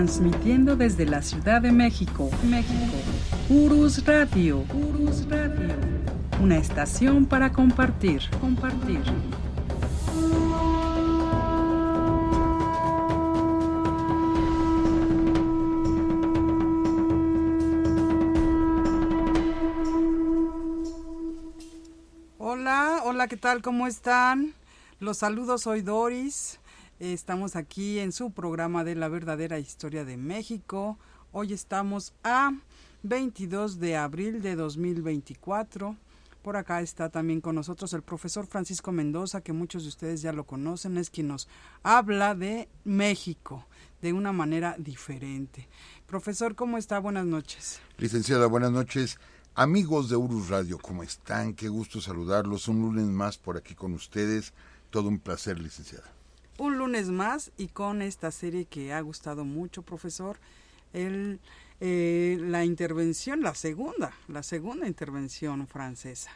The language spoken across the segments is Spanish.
Transmitiendo desde la Ciudad de México, Urus Radio, una estación para compartir. Hola, ¿qué tal? ¿Cómo están? Los saludos, soy Doris. Estamos aquí en su programa de La Verdadera Historia de México. Hoy estamos a 22 de abril de 2024. Por acá está también con nosotros el profesor Francisco Mendoza, que muchos de ustedes ya lo conocen, es quien nos habla de México de una manera diferente. Profesor, ¿cómo está? Buenas noches. Licenciada, buenas noches. Amigos de Urus Radio, ¿cómo están? Qué gusto saludarlos. Un lunes más por aquí con ustedes. Todo un placer, licenciada. Un lunes más y con esta serie que ha gustado mucho, profesor, la intervención, la segunda intervención francesa.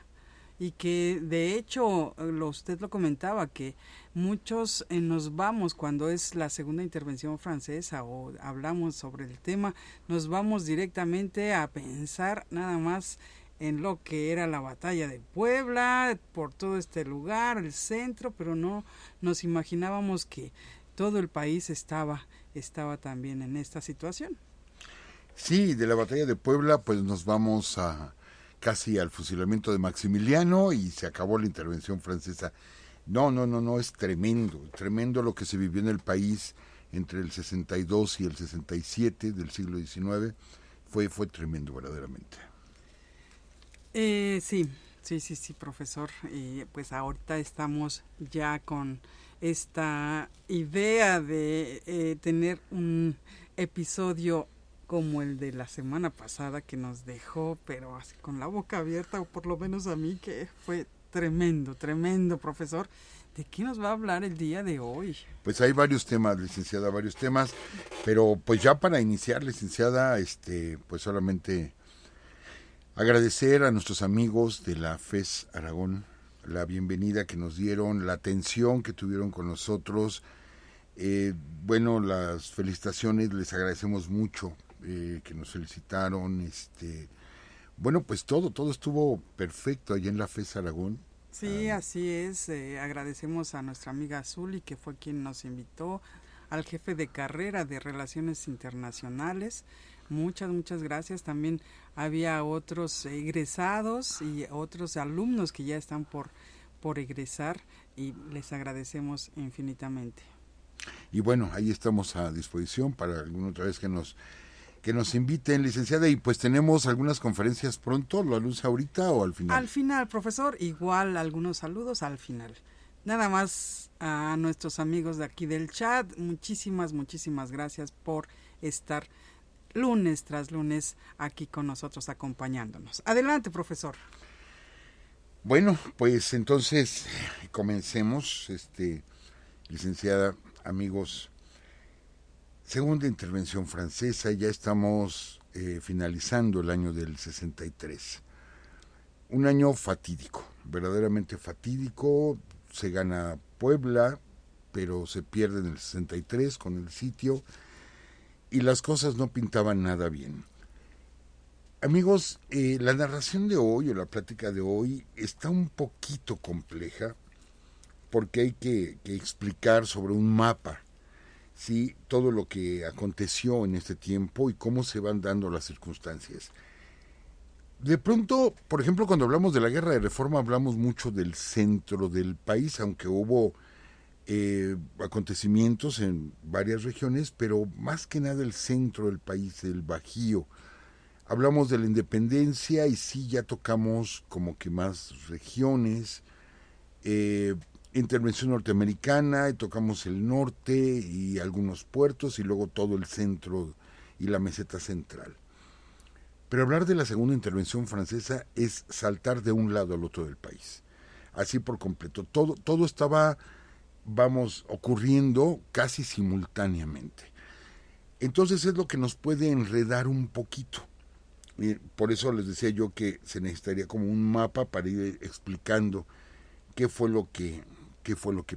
Y que de hecho, usted lo comentaba, que muchos nos vamos cuando es la segunda intervención francesa o hablamos sobre el tema, nos vamos directamente a pensar nada más en lo que era la batalla de Puebla, por todo este lugar, el centro, pero no nos imaginábamos que todo el país estaba también en esta situación. Sí, de la batalla de Puebla pues nos vamos casi al fusilamiento de Maximiliano y se acabó la intervención francesa. No, es tremendo lo que se vivió en el país entre el 62 y el 67 del siglo XIX, fue tremendo verdaderamente. Sí, profesor. Pues ahorita estamos ya con esta idea de tener un episodio como el de la semana pasada que nos dejó, pero así con la boca abierta, o por lo menos a mí, que fue tremendo, profesor. ¿De qué nos va a hablar el día de hoy? Pues hay varios temas, licenciada, pero pues ya para iniciar, licenciada, pues solamente agradecer a nuestros amigos de la FES Aragón la bienvenida que nos dieron, la atención que tuvieron con nosotros. Bueno, las felicitaciones, les agradecemos mucho que nos felicitaron. Bueno, pues todo estuvo perfecto allá en la FES Aragón. Sí, así es. Agradecemos a nuestra amiga Zuli, que fue quien nos invitó, al jefe de carrera de Relaciones Internacionales. Muchas gracias. También había otros egresados y otros alumnos que ya están por egresar y les agradecemos infinitamente. Y bueno, ahí estamos a disposición para alguna otra vez que nos inviten, licenciada, y pues tenemos algunas conferencias pronto, ¿lo anuncia ahorita o al final? Al final, profesor, igual algunos saludos al final. Nada más a nuestros amigos de aquí del chat, muchísimas gracias por estar lunes tras lunes aquí con nosotros acompañándonos. Adelante, profesor. Bueno, pues entonces comencemos, licenciada, amigos. Segunda intervención francesa, ya estamos finalizando el año del 63. Un año fatídico, verdaderamente fatídico. Se gana Puebla, pero se pierde en el 63 con el sitio y las cosas no pintaban nada bien. Amigos, la narración de hoy o la plática de hoy está un poquito compleja porque hay que explicar sobre un mapa, ¿sí?, todo lo que aconteció en este tiempo y cómo se van dando las circunstancias. De pronto, por ejemplo, cuando hablamos de la Guerra de Reforma hablamos mucho del centro del país, aunque hubo acontecimientos en varias regiones, pero más que nada el centro del país, el Bajío. Hablamos de la independencia y sí ya tocamos como que más regiones, intervención norteamericana, y tocamos el norte y algunos puertos y luego todo el centro y la meseta central. Pero hablar de la segunda intervención francesa es saltar de un lado al otro del país, así por completo. Todo estaba, ocurriendo casi simultáneamente. Entonces es lo que nos puede enredar un poquito. Y por eso les decía yo que se necesitaría como un mapa para ir explicando qué fue lo que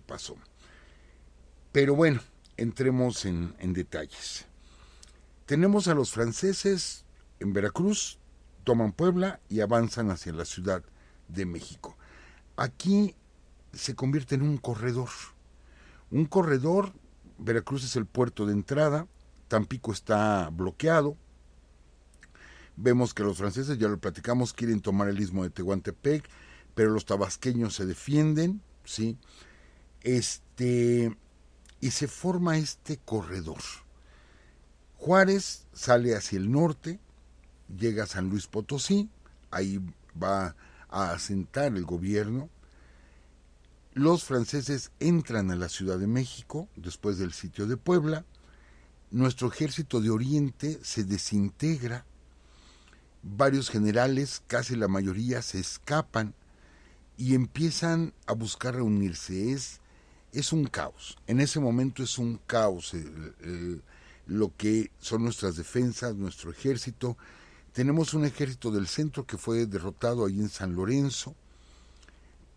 pasó. Pero bueno, entremos en detalles. Tenemos a los franceses en Veracruz, toman Puebla y avanzan hacia la Ciudad de México. Aquí se convierte en un corredor. Un corredor, Veracruz es el puerto de entrada, Tampico está bloqueado. Vemos que los franceses, ya lo platicamos, quieren tomar el istmo de Tehuantepec, pero los tabasqueños se defienden, ¿sí? Y se forma este corredor. Juárez sale hacia el norte, llega a San Luis Potosí, ahí va a asentar el gobierno. Los franceses entran a la Ciudad de México después del sitio de Puebla. Nuestro ejército de Oriente se desintegra. Varios generales, casi la mayoría, se escapan y empiezan a buscar reunirse. Es un caos. En ese momento es un caos lo que son nuestras defensas, nuestro ejército. Tenemos un ejército del centro que fue derrotado ahí en San Lorenzo.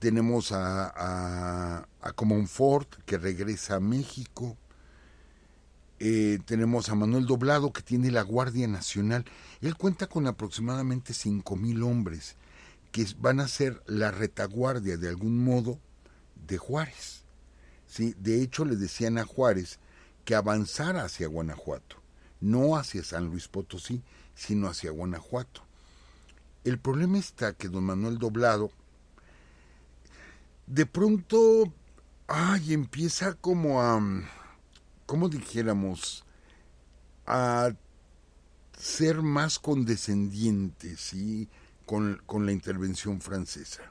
Tenemos a Comonfort, que regresa a México. Tenemos a Manuel Doblado, que tiene la Guardia Nacional. Él cuenta con aproximadamente 5,000 hombres que van a ser la retaguardia, de algún modo, de Juárez. ¿Sí? De hecho, le decían a Juárez que avanzara hacia Guanajuato, no hacia San Luis Potosí, sino hacia Guanajuato. El problema está que don Manuel Doblado, de pronto, empieza como a, ¿cómo dijéramos?, a ser más condescendiente, ¿sí?, con la intervención francesa.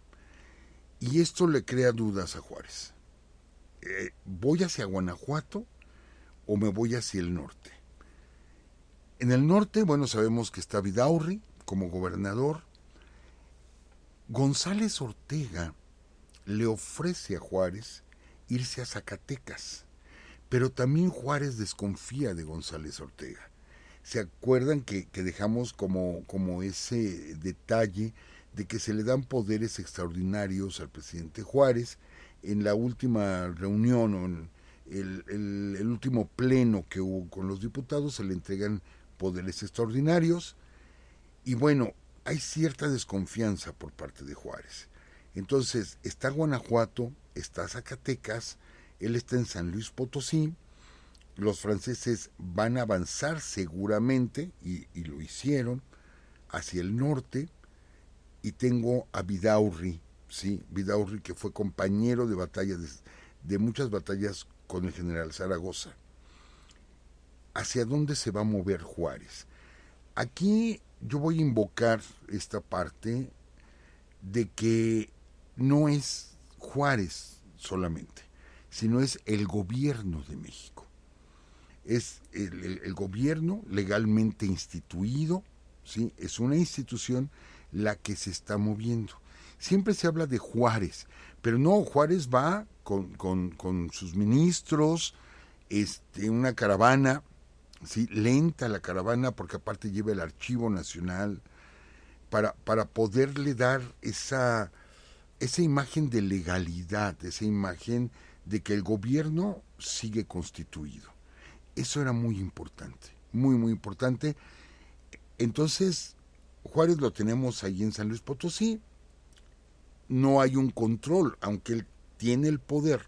Y esto le crea dudas a Juárez. ¿Voy hacia Guanajuato o me voy hacia el norte? En el norte, bueno, sabemos que está Vidaurri como gobernador. González Ortega le ofrece a Juárez irse a Zacatecas, pero también Juárez desconfía de González Ortega. ¿Se acuerdan que dejamos como ese detalle de que se le dan poderes extraordinarios al presidente Juárez? En la última reunión o en el último pleno que hubo con los diputados se le entregan poderes extraordinarios y bueno, hay cierta desconfianza por parte de Juárez. Entonces está Guanajuato, está Zacatecas, él está en San Luis Potosí. Los franceses van a avanzar seguramente, y lo hicieron, hacia el norte, y tengo a Vidaurri, ¿sí? Vidaurri, que fue compañero de batalla, de muchas batallas con el general Zaragoza. ¿Hacia dónde se va a mover Juárez? Aquí yo voy a invocar esta parte de que no es Juárez solamente, sino es el gobierno de México. Es el gobierno legalmente instituido, ¿sí? Es una institución la que se está moviendo. Siempre se habla de Juárez, pero no, Juárez va con sus ministros, una caravana, ¿sí? Lenta la caravana, porque aparte lleva el Archivo Nacional, para poderle dar esa imagen de legalidad, esa imagen de que el gobierno sigue constituido. Eso era muy importante, muy, muy importante. Entonces, Juárez lo tenemos ahí en San Luis Potosí. No hay un control, aunque él tiene el poder,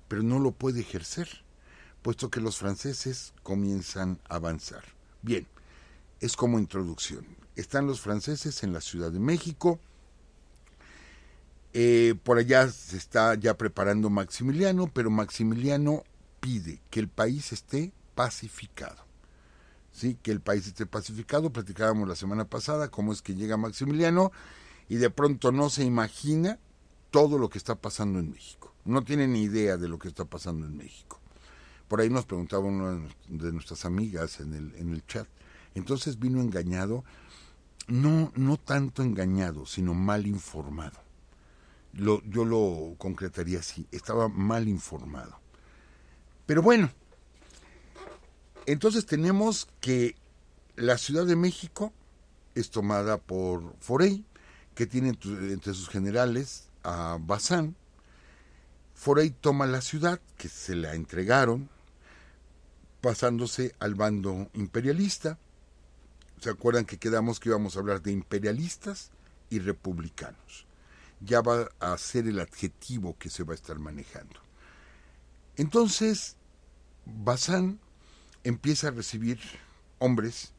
pero no lo puede ejercer, puesto que los franceses comienzan a avanzar. Bien, es como introducción. Están los franceses en la Ciudad de México. Por allá se está ya preparando Maximiliano, pero Maximiliano pide que el país esté pacificado. ¿Sí? Que el país esté pacificado. Platicábamos la semana pasada cómo es que llega Maximiliano y de pronto no se imagina todo lo que está pasando en México. No tiene ni idea de lo que está pasando en México. Por ahí nos preguntaba una de nuestras amigas en el chat. Entonces vino engañado, no tanto engañado, sino mal informado. Yo lo concretaría así, estaba mal informado. Pero bueno, entonces tenemos que la Ciudad de México es tomada por Forey, que tiene entre sus generales a Bazán. Forey toma la ciudad, que se la entregaron. pasándose al bando imperialista. ¿Se acuerdan que quedamos que íbamos a hablar de imperialistas y republicanos? Ya va a ser el adjetivo que se va a estar manejando. Entonces, Bazán empieza a recibir hombres,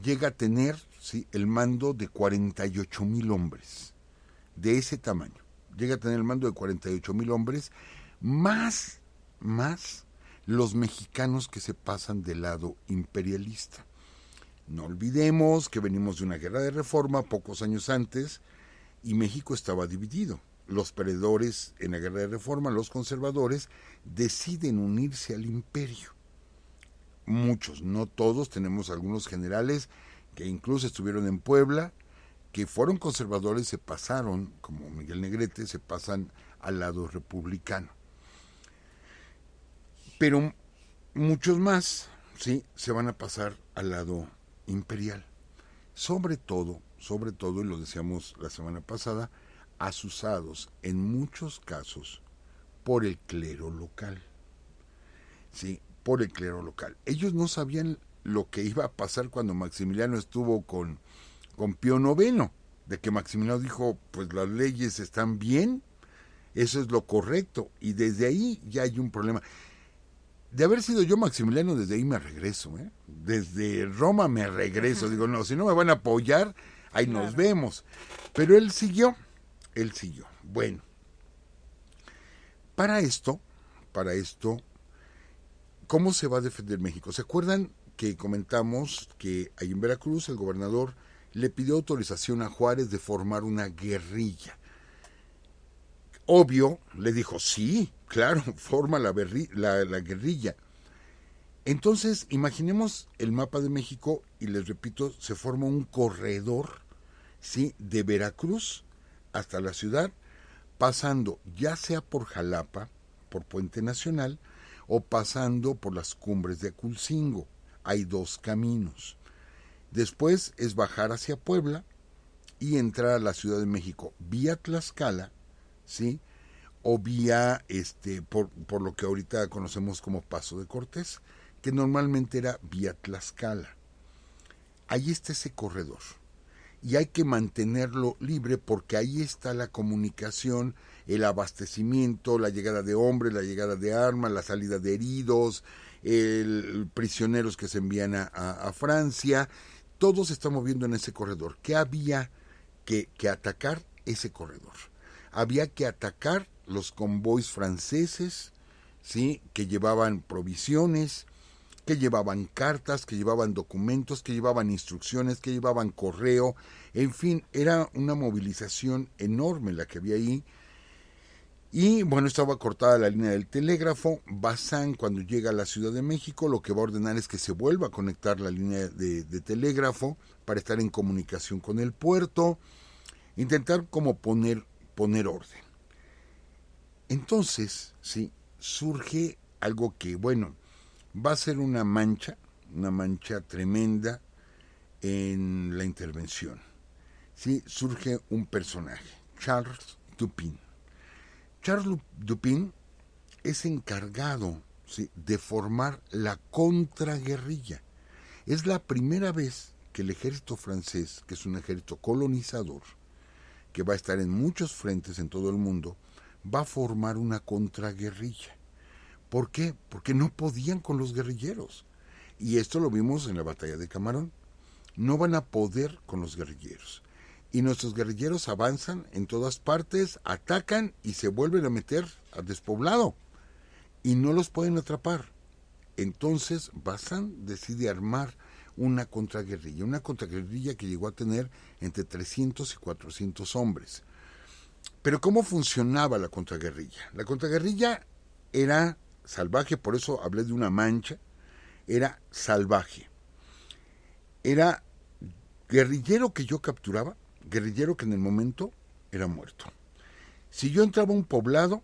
llega a tener, ¿sí?, el mando de 48,000 hombres, de ese tamaño. Llega a tener el mando de 48,000 hombres, más los mexicanos que se pasan del lado imperialista. No olvidemos que venimos de una guerra de reforma pocos años antes y México estaba dividido. Los perdedores en la guerra de reforma, los conservadores, deciden unirse al imperio. Muchos, no todos, tenemos algunos generales que incluso estuvieron en Puebla, que fueron conservadores, se pasaron, como Miguel Negrete, se pasan al lado republicano. Pero muchos más, sí, se van a pasar al lado imperial. Sobre todo, y lo decíamos la semana pasada, asusados en muchos casos por el clero local. Sí, por el clero local. Ellos no sabían lo que iba a pasar cuando Maximiliano estuvo con Pío IX, de que Maximiliano dijo, pues las leyes están bien, eso es lo correcto, y desde ahí ya hay un problema. De haber sido yo Maximiliano, desde ahí me regreso, desde Roma me regreso, digo, no, si no me van a apoyar, ahí claro, nos vemos. Pero él siguió. Bueno, para esto, ¿cómo se va a defender México? ¿Se acuerdan que comentamos que ahí en Veracruz el gobernador le pidió autorización a Juárez de formar una guerrilla? Obvio, le dijo, sí, claro, forma la guerrilla. Entonces, imaginemos el mapa de México y les repito, se forma un corredor, ¿sí?, de Veracruz hasta la ciudad, pasando ya sea por Jalapa, por Puente Nacional, o pasando por las cumbres de Aculcingo. Hay dos caminos. Después es bajar hacia Puebla y entrar a la Ciudad de México vía Tlaxcala, ¿sí?, o vía por lo que ahorita conocemos como Paso de Cortés, que normalmente era vía Tlaxcala. Ahí está ese corredor y hay que mantenerlo libre porque ahí está la comunicación, el abastecimiento, la llegada de hombres, la llegada de armas, la salida de heridos, prisioneros que se envían a Francia. Todo se está moviendo en ese corredor. ¿Qué había que atacar? Ese corredor. Había que atacar los convoys franceses, ¿sí?, que llevaban provisiones, que llevaban cartas, que llevaban documentos, que llevaban instrucciones, que llevaban correo. En fin, era una movilización enorme la que había ahí. Y bueno, estaba cortada la línea del telégrafo. Bazán, cuando llega a la Ciudad de México, lo que va a ordenar es que se vuelva a conectar la línea de telégrafo para estar en comunicación con el puerto, intentar como poner orden. Entonces, sí, surge algo que, bueno, va a ser una mancha tremenda en la intervención. Sí, surge un personaje, Charles Dupin. Charles Dupin es encargado, ¿sí?, de formar la contraguerrilla. Es la primera vez que el ejército francés, que es un ejército colonizador, que va a estar en muchos frentes en todo el mundo, va a formar una contraguerrilla. ¿Por qué? Porque no podían con los guerrilleros. Y esto lo vimos en la batalla de Camarón. No van a poder con los guerrilleros. Y nuestros guerrilleros avanzan en todas partes, atacan y se vuelven a meter al despoblado. Y no los pueden atrapar. Entonces Bazán decide armar una contraguerrilla que llegó a tener entre 300 y 400 hombres. Pero ¿cómo funcionaba la contraguerrilla? La contraguerrilla era salvaje, por eso hablé de una mancha, era salvaje. Era guerrillero que yo capturaba, guerrillero que en el momento era muerto. Si yo entraba a un poblado,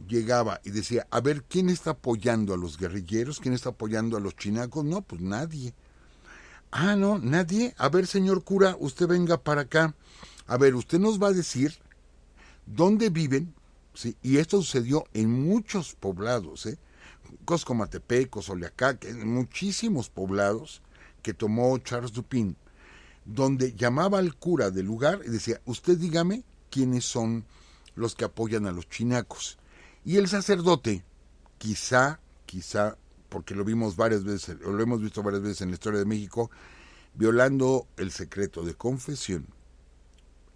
llegaba y decía, a ver, ¿quién está apoyando a los guerrilleros? ¿Quién está apoyando a los chinacos? No, pues nadie. Ah, no, nadie. A ver, señor cura, usted venga para acá. A ver, usted nos va a decir dónde viven, ¿sí? Y esto sucedió en muchos poblados, Coscomatepec, Cozoleacac, muchísimos poblados que tomó Charles Dupin, donde llamaba al cura del lugar y decía, usted dígame quiénes son los que apoyan a los chinacos. Y el sacerdote, quizá, porque lo vimos varias veces, o lo hemos visto varias veces en la historia de México, violando el secreto de confesión,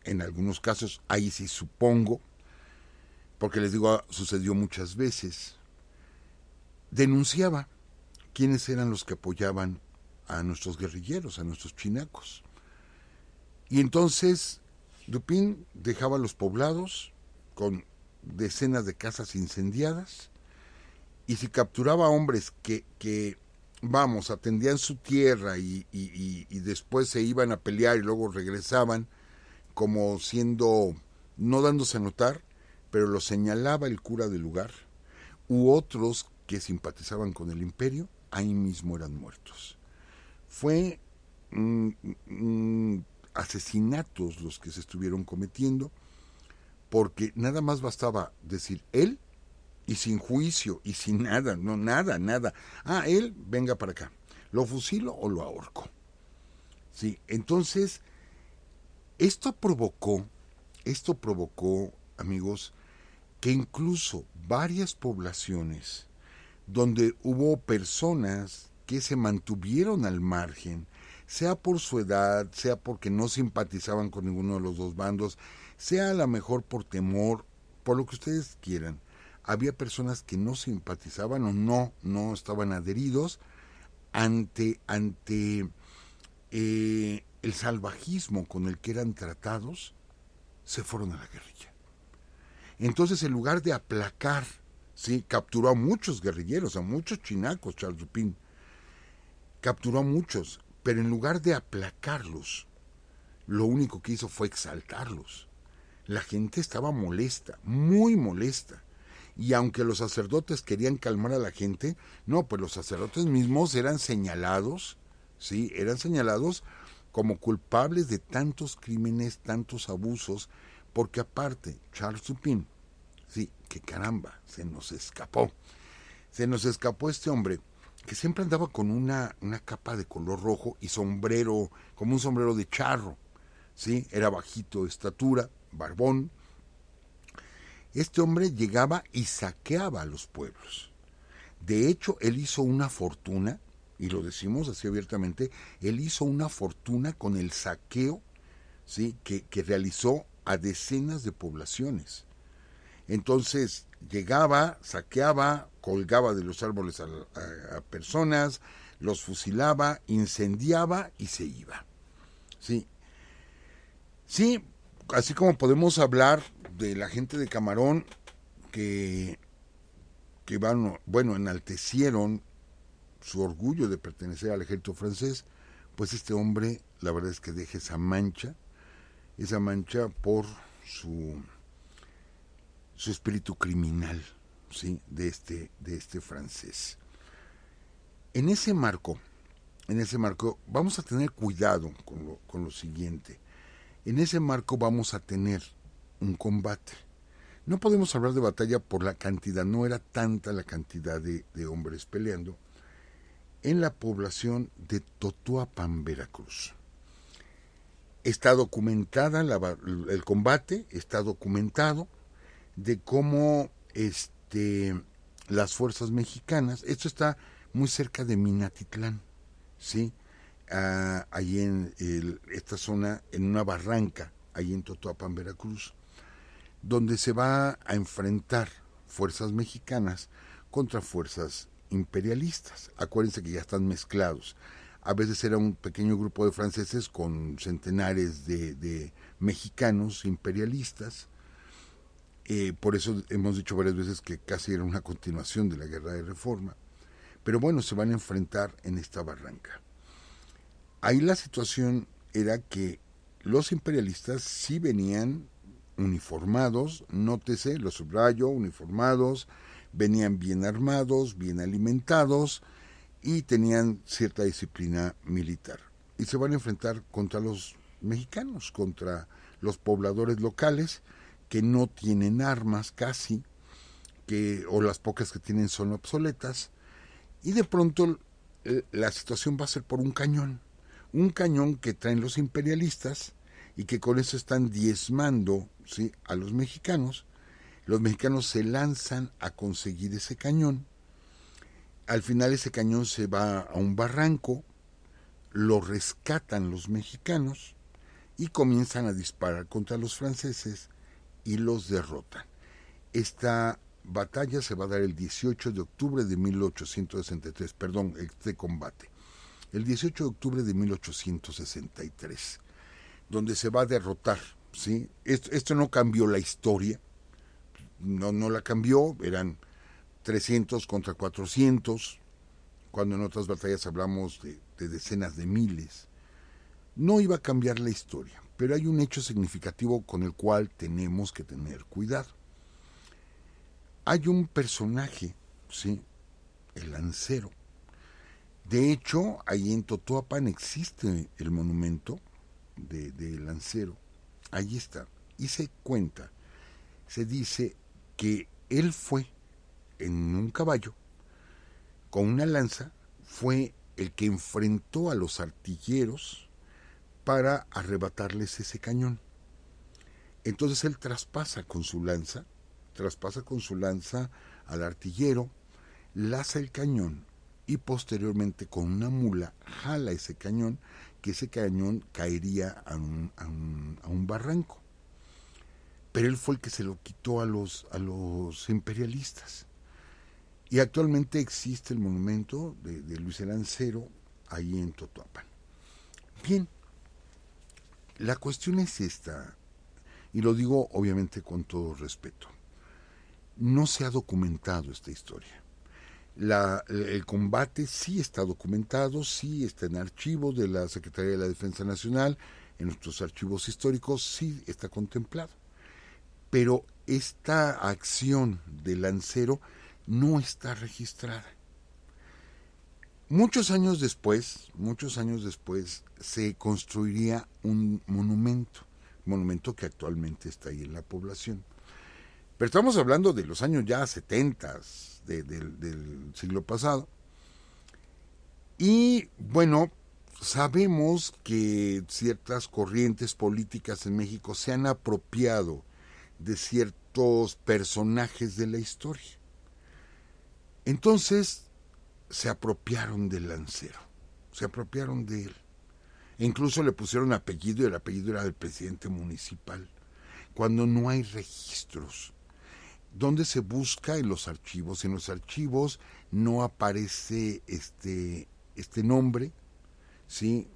en algunos casos, ahí sí supongo, porque les digo, sucedió muchas veces, denunciaba quiénes eran los que apoyaban a nuestros guerrilleros, a nuestros chinacos. Y entonces Dupin dejaba los poblados con decenas de casas incendiadas, y si capturaba hombres que atendían su tierra y después se iban a pelear y luego regresaban, como siendo, no dándose a notar, pero lo señalaba el cura del lugar, u otros que simpatizaban con el imperio, ahí mismo eran muertos. Fue asesinatos los que se estuvieron cometiendo, porque nada más bastaba decir él, y sin juicio, y sin nada, nada. Él, venga para acá, lo fusilo o lo ahorco. Sí, entonces, esto provocó, amigos, que incluso varias poblaciones donde hubo personas que se mantuvieron al margen, sea por su edad, sea porque no simpatizaban con ninguno de los dos bandos, sea a lo mejor por temor, por lo que ustedes quieran. Había personas que no simpatizaban o no estaban adheridos ante el salvajismo con el que eran tratados, se fueron a la guerrilla. Entonces, en lugar de aplacar, sí, capturó a muchos guerrilleros, a muchos chinacos, Charles Dupin, capturó a muchos, pero en lugar de aplacarlos, lo único que hizo fue exaltarlos. La gente estaba molesta, muy molesta. Y aunque los sacerdotes querían calmar a la gente, no, pues los sacerdotes mismos eran señalados, sí, eran señalados como culpables de tantos crímenes, tantos abusos, porque aparte, Charles Dupin, sí, que caramba, se nos escapó este hombre, que siempre andaba con una capa de color rojo y sombrero, como un sombrero de charro, sí, era bajito de estatura, barbón. Este hombre llegaba y saqueaba a los pueblos. De hecho, él hizo una fortuna, y lo decimos así abiertamente, él hizo una fortuna con el saqueo, ¿sí?, que realizó a decenas de poblaciones. Entonces llegaba, saqueaba, colgaba de los árboles a personas, los fusilaba, incendiaba y se iba. Sí, así como podemos hablar de la gente de Camarón que enaltecieron su orgullo de pertenecer al ejército francés, pues este hombre, la verdad es que deja esa mancha por su espíritu criminal, ¿sí?, de este francés. En ese marco, vamos a tener cuidado con lo siguiente. En ese marco vamos a tener un combate. No podemos hablar de batalla por la cantidad, no era tanta la cantidad de hombres peleando, en la población de Totoapan, Veracruz. Está documentada el combate, está documentado de cómo las fuerzas mexicanas, esto está muy cerca de Minatitlán, ¿sí?, ahí en esta zona, en una barranca, ahí en Totoapan, Veracruz, donde se va a enfrentar fuerzas mexicanas contra fuerzas imperialistas. Acuérdense que ya están mezclados. A veces era un pequeño grupo de franceses con centenares de mexicanos imperialistas. Por eso hemos dicho varias veces que casi era una continuación de la Guerra de Reforma. Pero bueno, se van a enfrentar en esta barranca. Ahí la situación era que los imperialistas sí venían uniformados, nótese, lo subrayo, uniformados, venían bien armados, bien alimentados y tenían cierta disciplina militar. Y se van a enfrentar contra los mexicanos, contra los pobladores locales que no tienen armas casi, o las pocas que tienen son obsoletas, y de pronto la situación va a ser por un cañón que traen los imperialistas y que con eso están diezmando, ¿sí?, a los mexicanos. Los mexicanos se lanzan a conseguir ese cañón. Al final ese cañón se va a un barranco, lo rescatan los mexicanos y comienzan a disparar contra los franceses y los derrotan. Esta batalla se va a dar el 18 de octubre de 1863, perdón, este combate. El 18 de octubre de 1863, donde se va a derrotar, ¿sí? Esto no cambió la historia, no la cambió, eran 300 contra 400, cuando en otras batallas hablamos de decenas de miles. No iba a cambiar la historia, pero hay un hecho significativo con el cual tenemos que tener cuidado. Hay un personaje, ¿sí?, el lancero. De hecho, ahí en Totoapan existe el monumento de Lancero. Ahí está. Y se cuenta, se dice que él fue en un caballo, con una lanza, fue el que enfrentó a los artilleros para arrebatarles ese cañón. Entonces él traspasa con su lanza al artillero, laza el cañón y posteriormente con una mula jala ese cañón, que ese cañón caería a un barranco. Pero él fue el que se lo quitó a los imperialistas. Y actualmente existe el monumento de Luis el Lancero ahí en Totoapan. Bien, la cuestión es esta, y lo digo obviamente con todo respeto. No se ha documentado esta historia. El combate sí está documentado, sí está en archivos de la Secretaría de la Defensa Nacional, en nuestros archivos históricos sí está contemplado. Pero esta acción del Lancero no está registrada. Muchos años después, se construiría un monumento que actualmente está ahí en la población. Pero estamos hablando de los años ya 70 del siglo pasado. Y bueno, sabemos que ciertas corrientes políticas en México se han apropiado de ciertos personajes de la historia. Entonces se apropiaron del Lancero, se apropiaron de él. E incluso le pusieron apellido, y el apellido era del presidente municipal, cuando no hay registros. ¿Dónde se busca? En los archivos. En los archivos no aparece este nombre, ¿sí?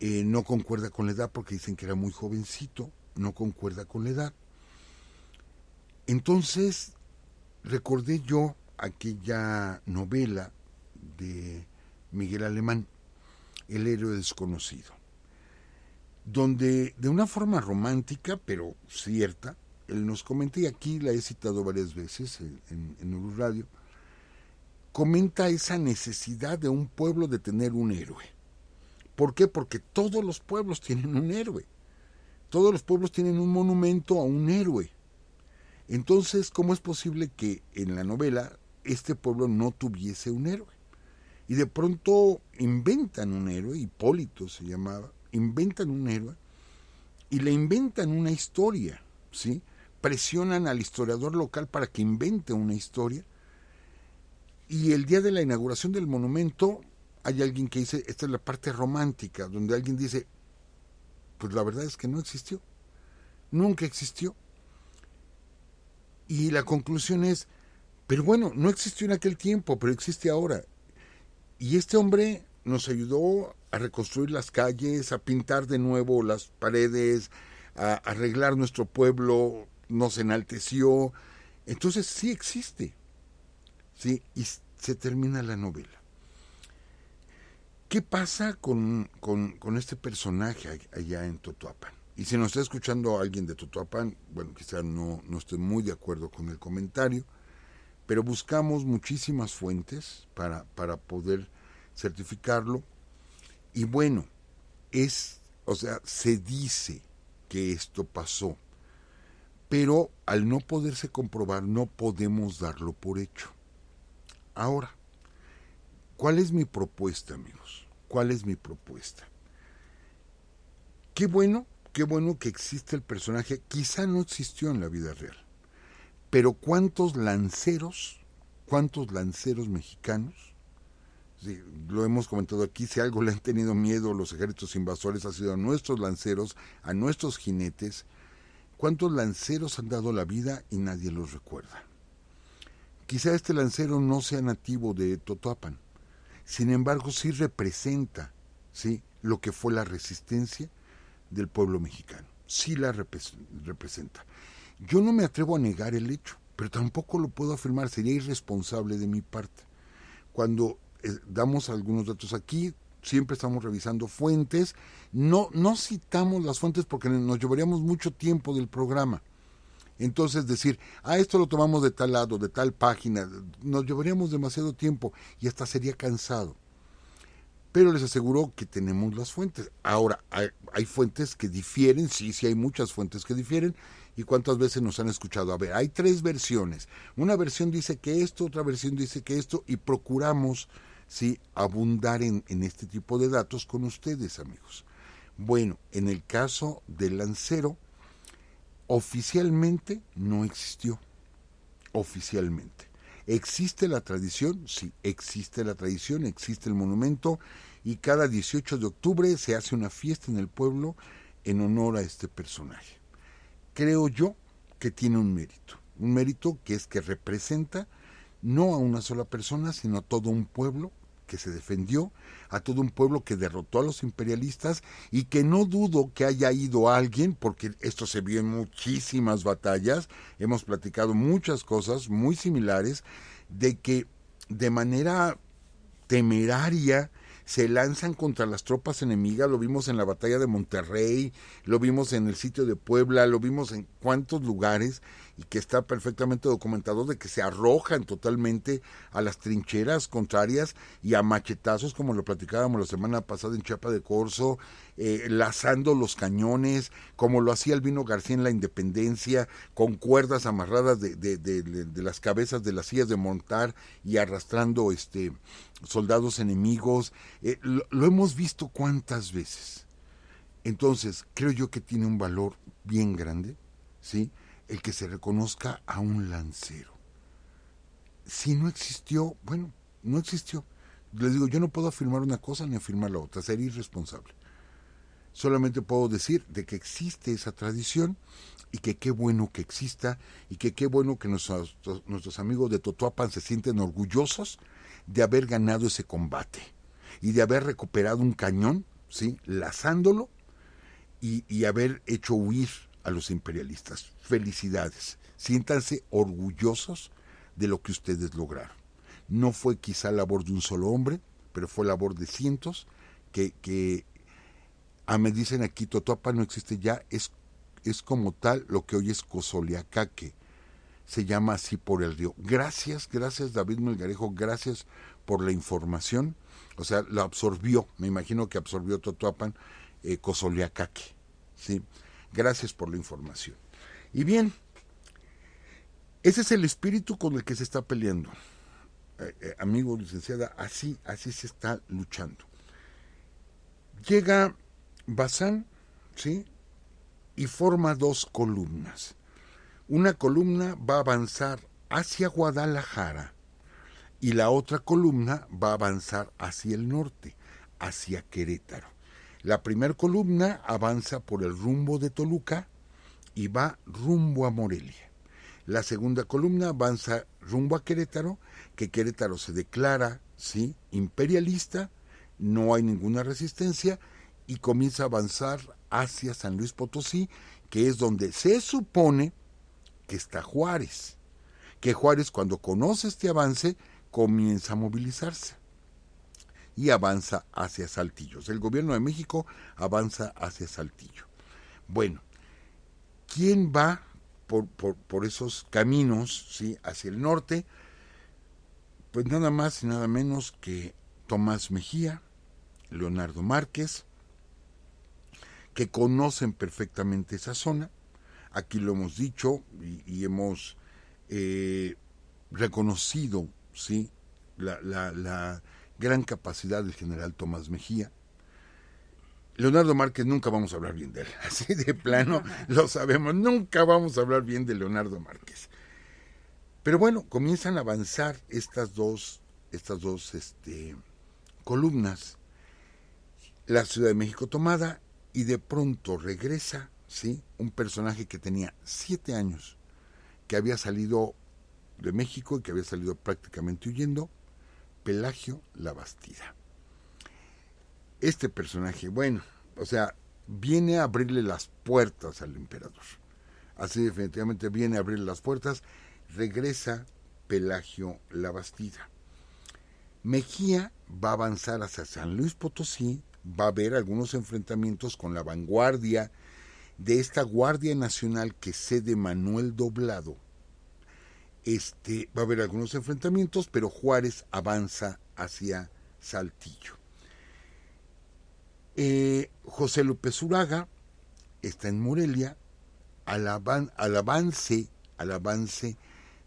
No concuerda con la edad porque dicen que era muy jovencito, no concuerda con la edad. Entonces recordé yo aquella novela de Miguel Alemán, El héroe desconocido, donde de una forma romántica, pero cierta, él nos comenta, y aquí la he citado varias veces en Uru Radio, comenta esa necesidad de un pueblo de tener un héroe. ¿Por qué? Porque todos los pueblos tienen un héroe. Todos los pueblos tienen un monumento a un héroe. Entonces, ¿cómo es posible que en la novela este pueblo no tuviese un héroe? Y de pronto inventan un héroe, Hipólito se llamaba, inventan un héroe y le inventan una historia, ¿sí? Presionan al historiador local para que invente una historia, y el día de la inauguración del monumento hay alguien que dice, esta es la parte romántica, donde alguien dice, pues la verdad es que no existió, nunca existió. Y la conclusión es, pero bueno, no existió en aquel tiempo, pero existe ahora. Y este hombre nos ayudó a reconstruir las calles, a pintar de nuevo las paredes, a arreglar nuestro pueblo, nos enalteció. Entonces sí existe, ¿sí? Y se termina la novela. ¿Qué pasa con este personaje allá en Totoapan? Y si nos está escuchando alguien de Totoapan, bueno, quizá no esté muy de acuerdo con el comentario, pero buscamos muchísimas fuentes para poder certificarlo. Y bueno, se dice que esto pasó pero al no poderse comprobar no podemos darlo por hecho. Ahora, ¿cuál es mi propuesta, amigos? ¿Cuál es mi propuesta? Qué bueno que existe el personaje. Quizá no existió en la vida real, pero ¿cuántos lanceros mexicanos? Sí, lo hemos comentado aquí, si algo le han tenido miedo los ejércitos invasores ha sido a nuestros lanceros, a nuestros jinetes. ¿Cuántos lanceros han dado la vida y nadie los recuerda? Quizá este lancero no sea nativo de Totoapan, sin embargo sí representa, ¿sí?, lo que fue la resistencia del pueblo mexicano, sí la representa. Yo no me atrevo a negar el hecho, pero tampoco lo puedo afirmar, sería irresponsable de mi parte. Cuando damos algunos datos aquí, siempre estamos revisando fuentes, no citamos las fuentes porque nos llevaríamos mucho tiempo del programa. Entonces decir, esto lo tomamos de tal lado, de tal página, nos llevaríamos demasiado tiempo y hasta sería cansado. Pero les aseguro que tenemos las fuentes. Ahora, hay fuentes que difieren, sí hay muchas fuentes que difieren. ¿Y cuántas veces nos han escuchado? A ver, hay 3 versiones. Una versión dice que esto, otra versión dice que esto, y procuramos, sí, abundar en este tipo de datos con ustedes, amigos. Bueno, en el caso del lancero, oficialmente no existió. Oficialmente. ¿Existe la tradición? Sí, existe la tradición, existe el monumento y cada 18 de octubre se hace una fiesta en el pueblo en honor a este personaje. Creo yo que tiene un mérito que es que representa no a una sola persona, sino a todo un pueblo que se defendió, a todo un pueblo que derrotó a los imperialistas y que no dudo que haya ido alguien, porque esto se vio en muchísimas batallas, hemos platicado muchas cosas muy similares, de que de manera temeraria se lanzan contra las tropas enemigas, lo vimos en la batalla de Monterrey, lo vimos en el sitio de Puebla, lo vimos en cuantos lugares, y que está perfectamente documentado de que se arrojan totalmente a las trincheras contrarias y a machetazos, como lo platicábamos la semana pasada en Chiapa de Corzo, lazando los cañones, como lo hacía Albino García en la Independencia, con cuerdas amarradas de las cabezas de las sillas de montar y arrastrando soldados enemigos. Lo hemos visto cuántas veces. Entonces, creo yo que tiene un valor bien grande, ¿sí?, el que se reconozca a un lancero. Si no existió, bueno, no existió. Les digo, yo no puedo afirmar una cosa ni afirmar la otra, sería irresponsable. Solamente puedo decir de que existe esa tradición y que qué bueno que exista y que qué bueno que nuestros amigos de Totoapan se sienten orgullosos de haber ganado ese combate y de haber recuperado un cañón, ¿sí?, lazándolo y haber hecho huir a los imperialistas. Felicidades, siéntanse orgullosos de lo que ustedes lograron. No fue quizá labor de un solo hombre, pero fue labor de cientos que me dicen aquí, Totoapan no existe ya, es como tal lo que hoy es Cozoleacaque, se llama así por el río. Gracias David Melgarejo, gracias por la información. O sea, lo absorbió, me imagino que absorbió Totoapan, Cozoleacaque, ¿sí? Gracias por la información. Y bien, ese es el espíritu con el que se está peleando. Amigo, licenciada, así se está luchando. Llega Bazán, ¿sí?, y forma 2 columnas. Una columna va a avanzar hacia Guadalajara y la otra columna va a avanzar hacia el norte, hacia Querétaro. La primera columna avanza por el rumbo de Toluca y va rumbo a Morelia. La segunda columna avanza rumbo a Querétaro, que Querétaro se declara, ¿sí?, imperialista, no hay ninguna resistencia, y comienza a avanzar hacia San Luis Potosí, que es donde se supone que está Juárez. Que Juárez, cuando conoce este avance, comienza a movilizarse y avanza hacia Saltillo. El gobierno de México avanza hacia Saltillo. Bueno, ¿quién va por esos caminos, ¿sí?, hacia el norte? Pues nada más y nada menos que Tomás Mejía, Leonardo Márquez, que conocen perfectamente esa zona, aquí lo hemos dicho y hemos reconocido, ¿sí?, la gran capacidad del general Tomás Mejía. Leonardo Márquez nunca vamos a hablar bien de él, así de plano lo sabemos, nunca vamos a hablar bien de Leonardo Márquez. Pero bueno, comienzan a avanzar estas dos columnas, la Ciudad de México tomada, y de pronto regresa, ¿sí?, un personaje que tenía 7 años, que había salido de México y que había salido prácticamente huyendo, Pelagio Labastida. Este personaje, bueno, o sea, viene a abrirle las puertas al emperador. Así definitivamente viene a abrirle las puertas. Regresa Pelagio Labastida. Mejía va a avanzar hacia San Luis Potosí, va a haber algunos enfrentamientos con la vanguardia de esta Guardia Nacional que cede Manuel Doblado. Va a haber algunos enfrentamientos, pero Juárez avanza hacia Saltillo. José López Uraga está en Morelia al avance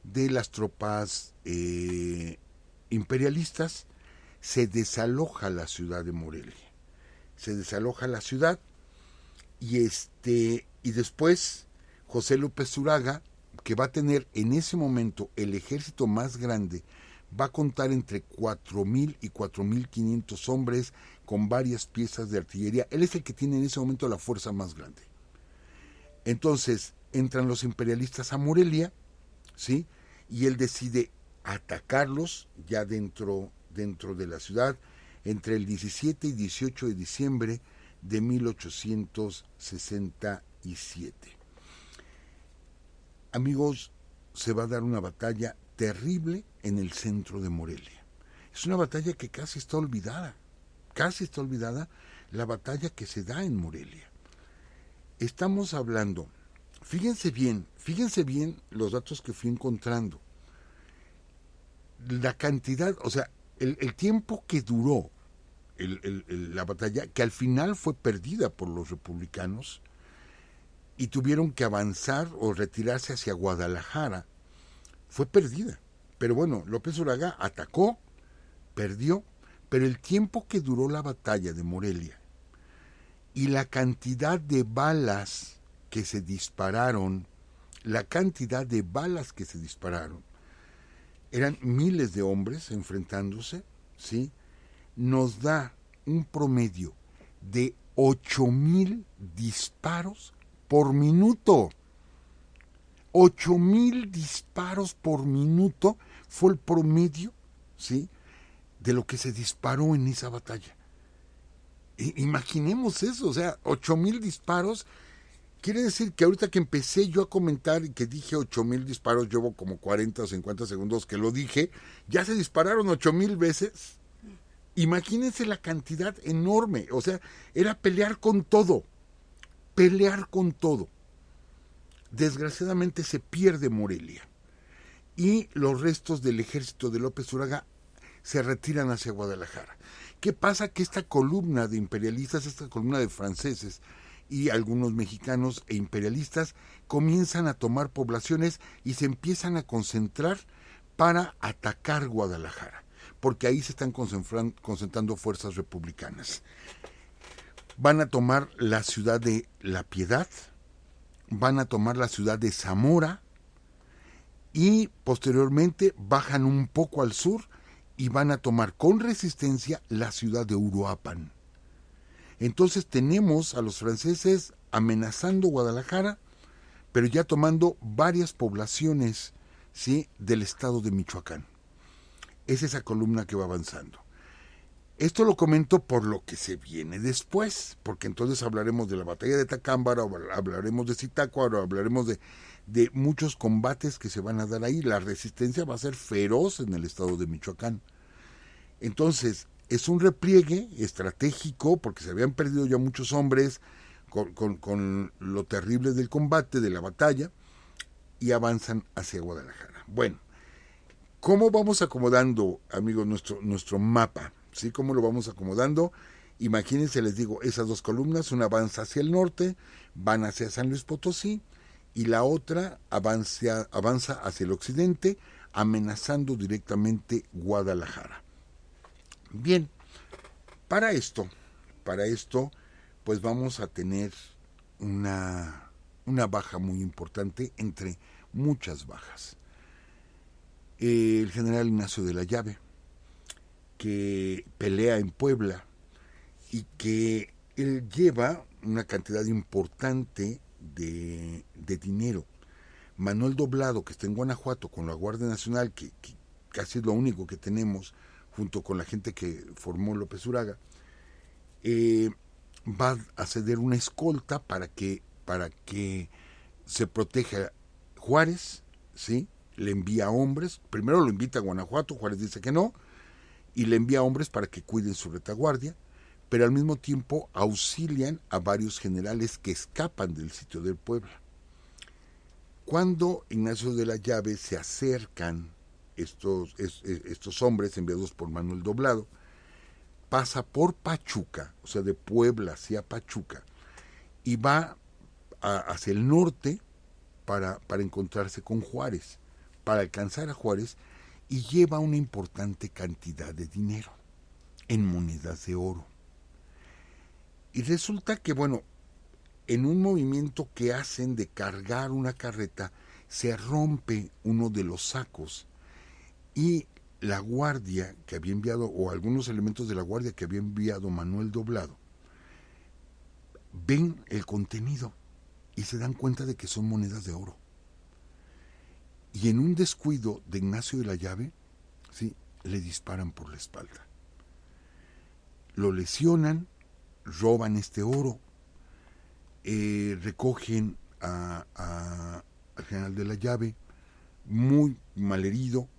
de las tropas imperialistas. Se desaloja la ciudad de Morelia, se desaloja la ciudad y después José López Uraga, que va a tener en ese momento el ejército más grande, va a contar entre 4,000 y 4,500 hombres con varias piezas de artillería. Él es el que tiene en ese momento la fuerza más grande. Entonces entran los imperialistas a Morelia, ¿sí?, y él decide atacarlos ya dentro de la ciudad entre el 17 y 18 de diciembre de 1867. Amigos, se va a dar una batalla terrible en el centro de Morelia. Es una batalla que casi está olvidada, la batalla que se da en Morelia. Estamos hablando, fíjense bien los datos que fui encontrando. La cantidad, o sea, el tiempo que duró la batalla, que al final fue perdida por los republicanos y tuvieron que avanzar o retirarse hacia Guadalajara, fue perdida. Pero bueno, López Uraga atacó, perdió, pero el tiempo que duró la batalla de Morelia y la cantidad de balas que se dispararon, eran miles de hombres enfrentándose, ¿sí?, nos da un promedio de 8,000 disparos por minuto. 8,000 disparos por minuto fue el promedio, ¿sí?, de lo que se disparó en esa batalla. Imaginemos eso, o sea, 8,000 disparos. Quiere decir que ahorita que empecé yo a comentar y que dije 8,000 disparos, llevo como 40 o 50 segundos que lo dije, ya se dispararon 8,000 veces. Imagínense la cantidad enorme, o sea, era pelear con todo. Desgraciadamente se pierde Morelia y los restos del ejército de López Uraga se retiran hacia Guadalajara. ¿Qué pasa? Que esta columna de imperialistas, esta columna de franceses y algunos mexicanos e imperialistas comienzan a tomar poblaciones y se empiezan a concentrar para atacar Guadalajara, porque ahí se están concentrando fuerzas republicanas. Van a tomar la ciudad de La Piedad, van a tomar la ciudad de Zamora y posteriormente bajan un poco al sur y van a tomar con resistencia la ciudad de Uruapan. Entonces tenemos a los franceses amenazando Guadalajara, pero ya tomando varias poblaciones, ¿sí?, del estado de Michoacán. Es esa columna que va avanzando. Esto lo comento por lo que se viene después, porque entonces hablaremos de la batalla de Tacámbaro, hablaremos de Zitácuaro, hablaremos de muchos combates que se van a dar ahí. La resistencia va a ser feroz en el estado de Michoacán. Entonces, es un repliegue estratégico, porque se habían perdido ya muchos hombres con lo terrible del combate, de la batalla, y avanzan hacia Guadalajara. Bueno, ¿cómo vamos acomodando, amigos, nuestro mapa? ¿Sí? ¿Cómo lo vamos acomodando? Imagínense, les digo, esas dos columnas, una avanza hacia el norte, van hacia San Luis Potosí, y la otra avanza hacia el occidente, amenazando directamente Guadalajara. Bien, para esto, pues vamos a tener una baja muy importante entre muchas bajas. El general Ignacio de la Llave, que pelea en Puebla y que él lleva una cantidad importante de dinero. Manuel Doblado, que está en Guanajuato con la Guardia Nacional, que casi es lo único que tenemos, junto con la gente que formó López Uraga, va a ceder una escolta para que se proteja Juárez, ¿sí? Le envía hombres, primero lo invita a Guanajuato, Juárez dice que no, y le envía hombres para que cuiden su retaguardia, pero al mismo tiempo auxilian a varios generales que escapan del sitio del Puebla. Cuando Ignacio de la Llave se acercan estos hombres enviados por Manuel Doblado, pasa por Pachuca, o sea, de Puebla hacia Pachuca, y va hacia el norte para encontrarse con Juárez, para alcanzar a Juárez, y lleva una importante cantidad de dinero en monedas de oro. Y resulta que, bueno, en un movimiento que hacen de cargar una carreta, se rompe uno de los sacos y la guardia que había enviado, o algunos elementos de la guardia que había enviado Manuel Doblado, ven el contenido y se dan cuenta de que son monedas de oro. Y en un descuido de Ignacio de la Llave, ¿sí?, le disparan por la espalda. Lo lesionan, roban este oro, recogen al general de la Llave, muy malherido.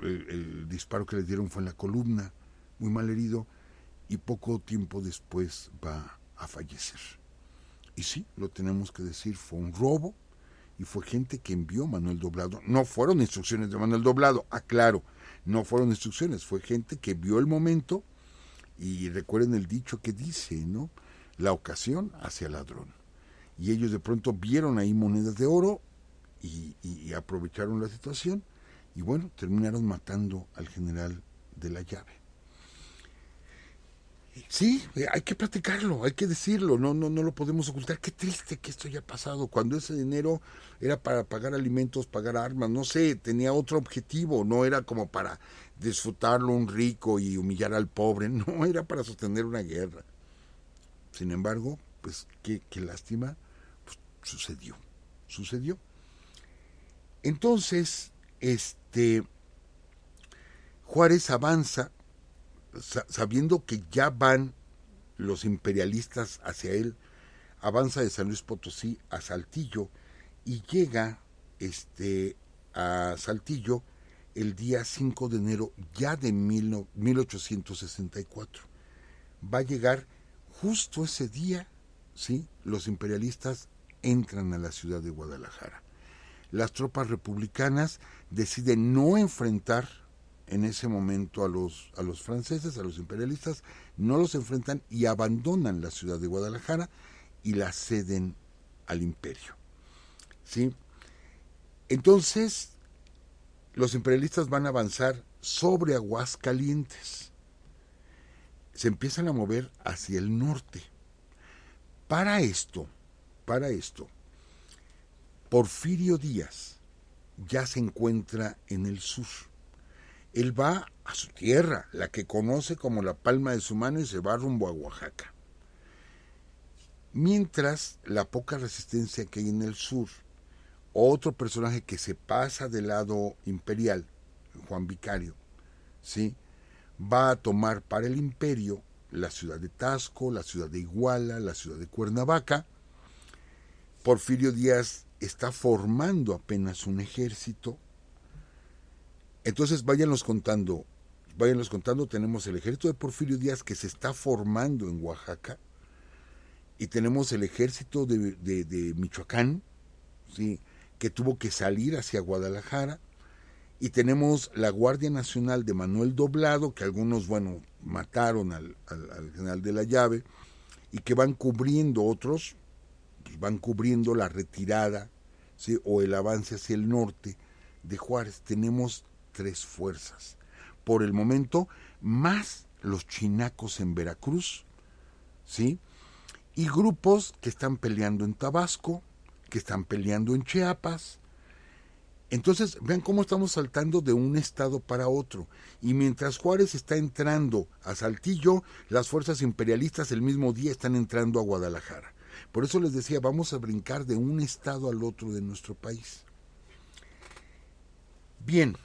El disparo que les dieron fue en la columna, muy malherido, y poco tiempo después va a fallecer. Y sí, lo tenemos que decir, fue un robo, y fue gente que envió Manuel Doblado. No fueron instrucciones de Manuel Doblado, aclaro, no fueron instrucciones, fue gente que vio el momento, y recuerden el dicho que dice, ¿no?, la ocasión hace al ladrón. Y ellos de pronto vieron ahí monedas de oro y aprovecharon la situación, y bueno, terminaron matando al general de la Llave. Sí, hay que platicarlo, hay que decirlo, no lo podemos ocultar. Qué triste que esto haya pasado, cuando ese dinero era para pagar alimentos, pagar armas, no sé, tenía otro objetivo, no era como para disfrutarlo un rico y humillar al pobre, no, era para sostener una guerra. Sin embargo, pues qué lástima, pues, sucedió. Entonces, Juárez avanza, sabiendo que ya van los imperialistas hacia él, avanza de San Luis Potosí a Saltillo y llega a Saltillo el día 5 de enero ya de 1864. Va a llegar justo ese día, ¿sí?, los imperialistas entran a la ciudad de Guadalajara. Las tropas republicanas deciden no enfrentar en ese momento a los franceses, a los imperialistas, no los enfrentan y abandonan la ciudad de Guadalajara y la ceden al imperio, ¿sí? Entonces, los imperialistas van a avanzar sobre Aguascalientes. Se empiezan a mover hacia el norte. Para esto, Porfirio Díaz ya se encuentra en el sur. Él va a su tierra, la que conoce como la palma de su mano, y se va rumbo a Oaxaca. Mientras, la poca resistencia que hay en el sur, otro personaje que se pasa del lado imperial, Juan Vicario, ¿sí?, va a tomar para el imperio la ciudad de Taxco, la ciudad de Iguala, la ciudad de Cuernavaca. Porfirio Díaz está formando apenas un ejército. Entonces váyanlos contando, tenemos el ejército de Porfirio Díaz que se está formando en Oaxaca, y tenemos el ejército de Michoacán, ¿sí?, que tuvo que salir hacia Guadalajara, y tenemos la Guardia Nacional de Manuel Doblado, que algunos, bueno, mataron al general de la Llave, y que van cubriendo, otros pues van cubriendo la retirada ¿sí? O el avance hacia el norte de Juárez. Tenemos 3 fuerzas. Por el momento, más los chinacos en Veracruz, ¿sí? Y grupos que están peleando en Tabasco, que están peleando en Chiapas. Entonces, vean cómo estamos saltando de un estado para otro. Y mientras Juárez está entrando a Saltillo, las fuerzas imperialistas el mismo día están entrando a Guadalajara. Por eso les decía, vamos a brincar de un estado al otro de nuestro país. Bien,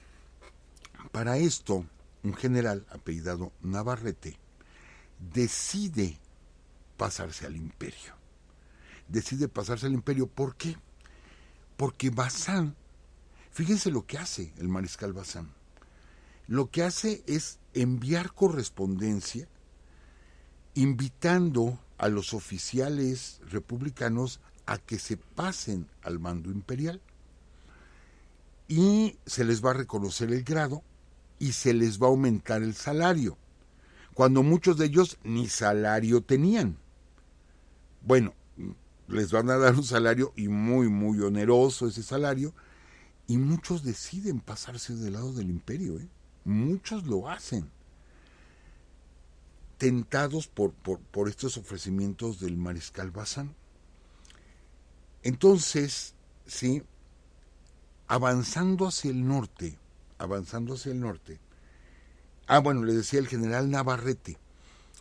para esto, un general apellidado Navarrete decide pasarse al imperio. Decide pasarse al imperio, ¿por qué? Porque Bazán, fíjense lo que hace el mariscal Bazán. Lo que hace es enviar correspondencia invitando a los oficiales republicanos a que se pasen al mando imperial. Y se les va a reconocer el grado y se les va a aumentar el salario, cuando muchos de ellos ni salario tenían. Bueno, les van a dar un salario y muy oneroso ese salario, y muchos deciden pasarse del lado del imperio, ¿eh? Muchos lo hacen, tentados por estos ofrecimientos del mariscal Bazán. Entonces, sí, avanzando hacia el norte, bueno, les decía, el general Navarrete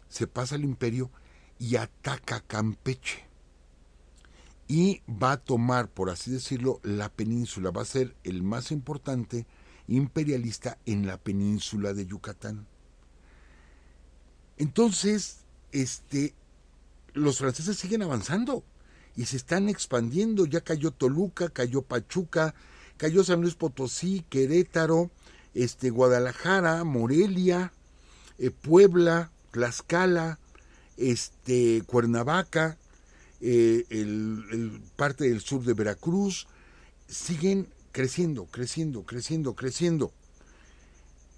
se pasa al imperio y ataca Campeche. Y va a tomar, por así decirlo, la península. Va a ser el más importante imperialista en la península de Yucatán. Entonces, los franceses siguen avanzando y se están expandiendo. Ya cayó Toluca, cayó Pachuca, cayó San Luis Potosí, Querétaro, Guadalajara, Morelia, Puebla, Tlaxcala, Cuernavaca, parte del sur de Veracruz. Siguen creciendo.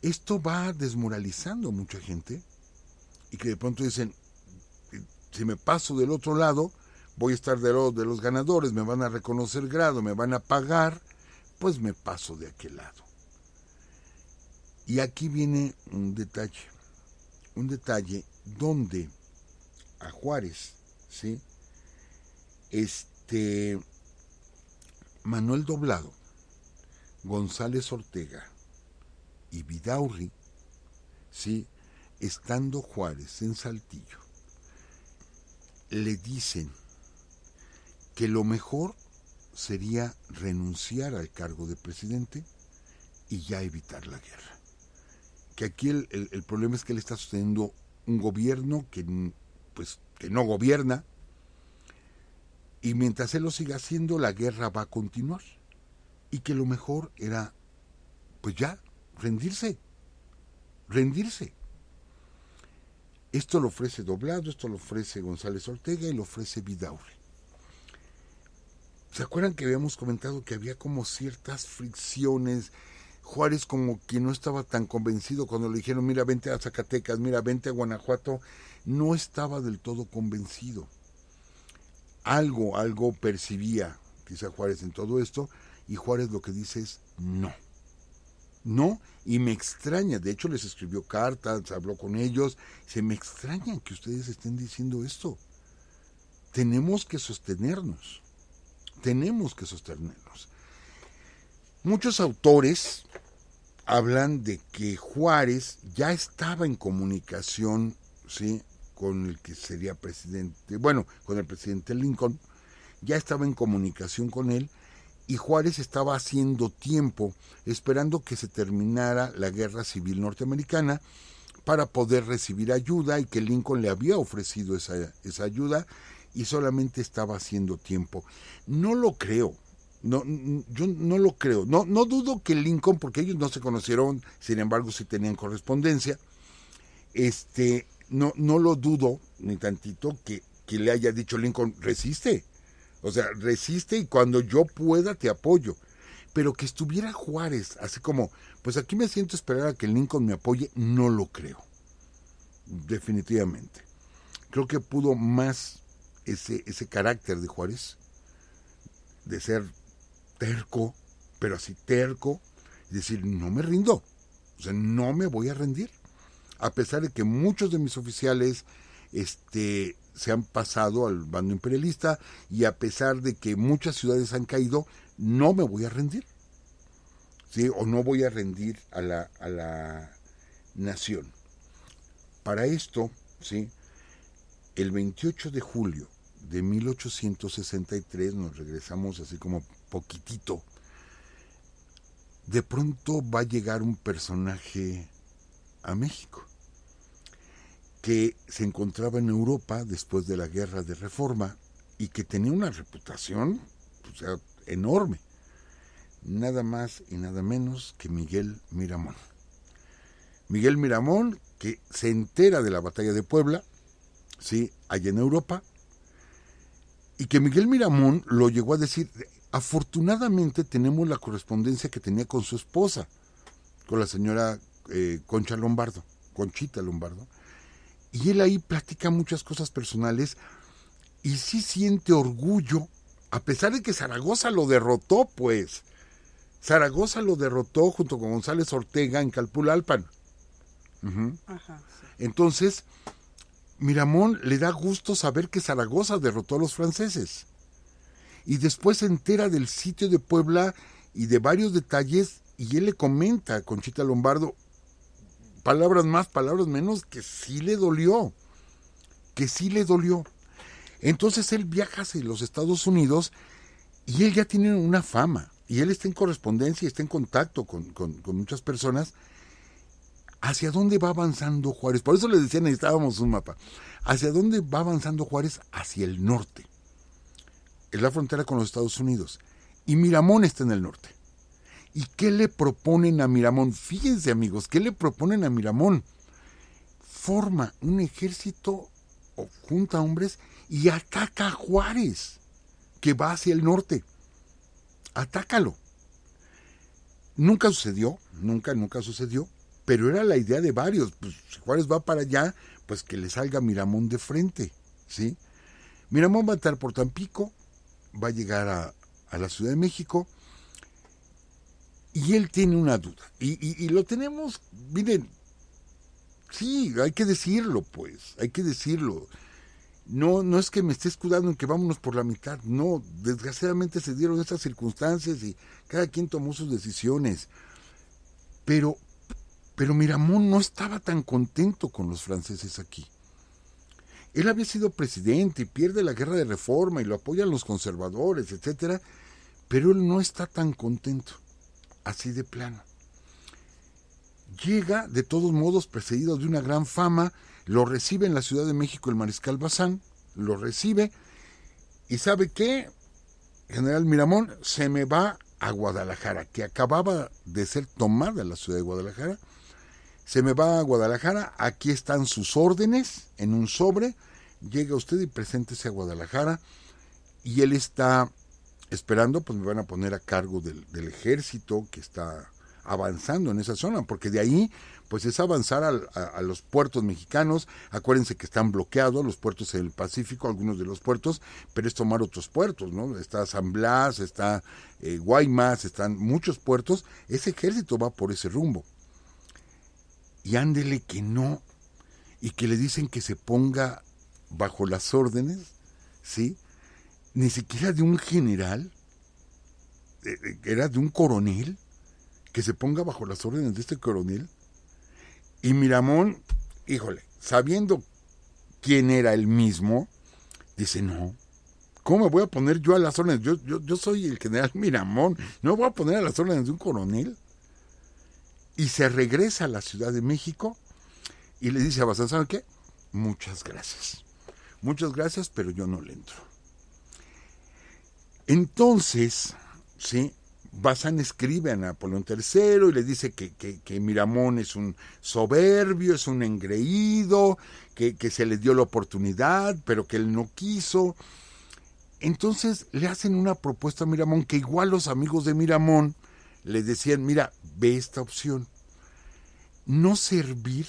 Esto va desmoralizando a mucha gente, y que de pronto dicen, si me paso del otro lado, voy a estar del lado de los ganadores, me van a reconocer grado, me van a pagar, pues me paso de aquel lado. Y aquí viene un detalle donde a Juárez, ¿sí? Manuel Doblado, González Ortega y Vidaurri, ¿sí? Estando Juárez en Saltillo, le dicen que lo mejor sería renunciar al cargo de presidente y ya evitar la guerra. Que aquí el problema es que él está sosteniendo un gobierno que no gobierna, y mientras él lo siga haciendo, la guerra va a continuar, y que lo mejor era, pues ya, rendirse. Esto lo ofrece Doblado, esto lo ofrece González Ortega y lo ofrece Vidaurri. ¿Se acuerdan que habíamos comentado que había como ciertas fricciones? Juárez como que no estaba tan convencido cuando le dijeron, mira, vente a Zacatecas, mira, vente a Guanajuato. No estaba del todo convencido. Algo percibía quizá Juárez en todo esto, y Juárez lo que dice es no, y me extraña, de hecho les escribió cartas, habló con ellos, se me extraña que ustedes estén diciendo esto. Tenemos que sostenernos. Muchos autores hablan de que Juárez ya estaba en comunicación, ¿sí?, con el que sería presidente, con el presidente Lincoln, ya estaba en comunicación con él, y Juárez estaba haciendo tiempo, esperando que se terminara la guerra civil norteamericana para poder recibir ayuda, y que Lincoln le había ofrecido esa ayuda, y solamente estaba haciendo tiempo. No lo creo. Yo no lo creo. No dudo que Lincoln, porque ellos no se conocieron, sin embargo sí tenían correspondencia, no lo dudo ni tantito que le haya dicho Lincoln, resiste. O sea, resiste, y cuando yo pueda te apoyo. Pero que estuviera Juárez, así como, pues aquí me siento a esperar a que Lincoln me apoye, no lo creo. Definitivamente. Creo que pudo más ese carácter de Juárez, de ser terco, pero así terco, y decir, no me rindo, o sea, no me voy a rendir. A pesar de que muchos de mis oficiales se han pasado al bando imperialista y a pesar de que muchas ciudades han caído, no me voy a rendir, ¿sí? O no voy a rendir a la nación. Para esto, ¿sí? El 28 de julio de 1863, nos regresamos así como poquitito, de pronto va a llegar un personaje a México, que se encontraba en Europa después de la Guerra de Reforma y que tenía una reputación, o sea, enorme. Nada más y nada menos que Miguel Miramón. Miguel Miramón, que se entera de la batalla de Puebla, ¿sí?, allá en Europa, y que Miguel Miramón lo llegó a decir, afortunadamente tenemos la correspondencia que tenía con su esposa, con la señora Conchita Lombardo, y él ahí platica muchas cosas personales y sí siente orgullo, a pesar de que Zaragoza lo derrotó, pues. Zaragoza lo derrotó junto con González Ortega en Calpulalpan. Ajá, sí. Entonces, Miramón le da gusto saber que Zaragoza derrotó a los franceses. Y después se entera del sitio de Puebla y de varios detalles, y él le comenta a Conchita Lombardo, palabras más, palabras menos, que sí le dolió. Entonces él viaja hacia los Estados Unidos y él ya tiene una fama. Y él está en correspondencia y está en contacto con muchas personas. ¿Hacia dónde va avanzando Juárez? Por eso les decía, necesitábamos un mapa. ¿Hacia dónde va avanzando Juárez? Hacia el norte. Es la frontera con los Estados Unidos. Y Miramón está en el norte. ¿Y qué le proponen a Miramón? Fíjense, amigos, ¿qué le proponen a Miramón? Forma un ejército o junta hombres y ataca a Juárez, que va hacia el norte. Atácalo. Nunca sucedió, nunca sucedió, pero era la idea de varios. Pues si Juárez va para allá, pues que le salga Miramón de frente, ¿sí? Miramón va a estar por Tampico, va a llegar a la Ciudad de México, y él tiene una duda. Y lo tenemos, miren, sí, hay que decirlo, pues, hay que decirlo. No es que me esté escudando en que vámonos por la mitad, no, desgraciadamente se dieron estas circunstancias y cada quien tomó sus decisiones. Pero Miramón no estaba tan contento con los franceses aquí. Él había sido presidente y pierde la guerra de Reforma y lo apoyan los conservadores, etcétera, pero él no está tan contento, así de plano. Llega, de todos modos, precedido de una gran fama, lo recibe en la Ciudad de México el mariscal Bazán, lo recibe, y ¿sabe qué? General Miramón, se me va a Guadalajara, que acababa de ser tomada la ciudad de Guadalajara, se me va a Guadalajara, aquí están sus órdenes, en un sobre, llega usted y preséntese a Guadalajara, y él está esperando, pues me van a poner a cargo del ejército que está avanzando en esa zona, porque de ahí pues es avanzar a los puertos mexicanos. Acuérdense que están bloqueados los puertos en el Pacífico, algunos de los puertos, pero es tomar otros puertos, ¿no? Está San Blas, está Guaymas, están muchos puertos. Ese ejército va por ese rumbo. Y ándele que no, y que le dicen que se ponga bajo las órdenes, ¿sí? Ni siquiera de un general, era de un coronel, que se ponga bajo las órdenes de este coronel. Y Miramón, híjole, sabiendo quién era él mismo, dice, no, ¿cómo me voy a poner yo a las órdenes? Yo soy el general Miramón, no me voy a poner a las órdenes de un coronel. Y se regresa a la Ciudad de México y le dice a Bazán, ¿saben qué? Muchas gracias, pero yo no le entro. Entonces, ¿sí? Bazán escribe a Napoleón III y le dice que Miramón es un soberbio, es un engreído, que se le dio la oportunidad, pero que él no quiso. Entonces le hacen una propuesta a Miramón, que igual los amigos de Miramón le decían, mira, ve esta opción, no servir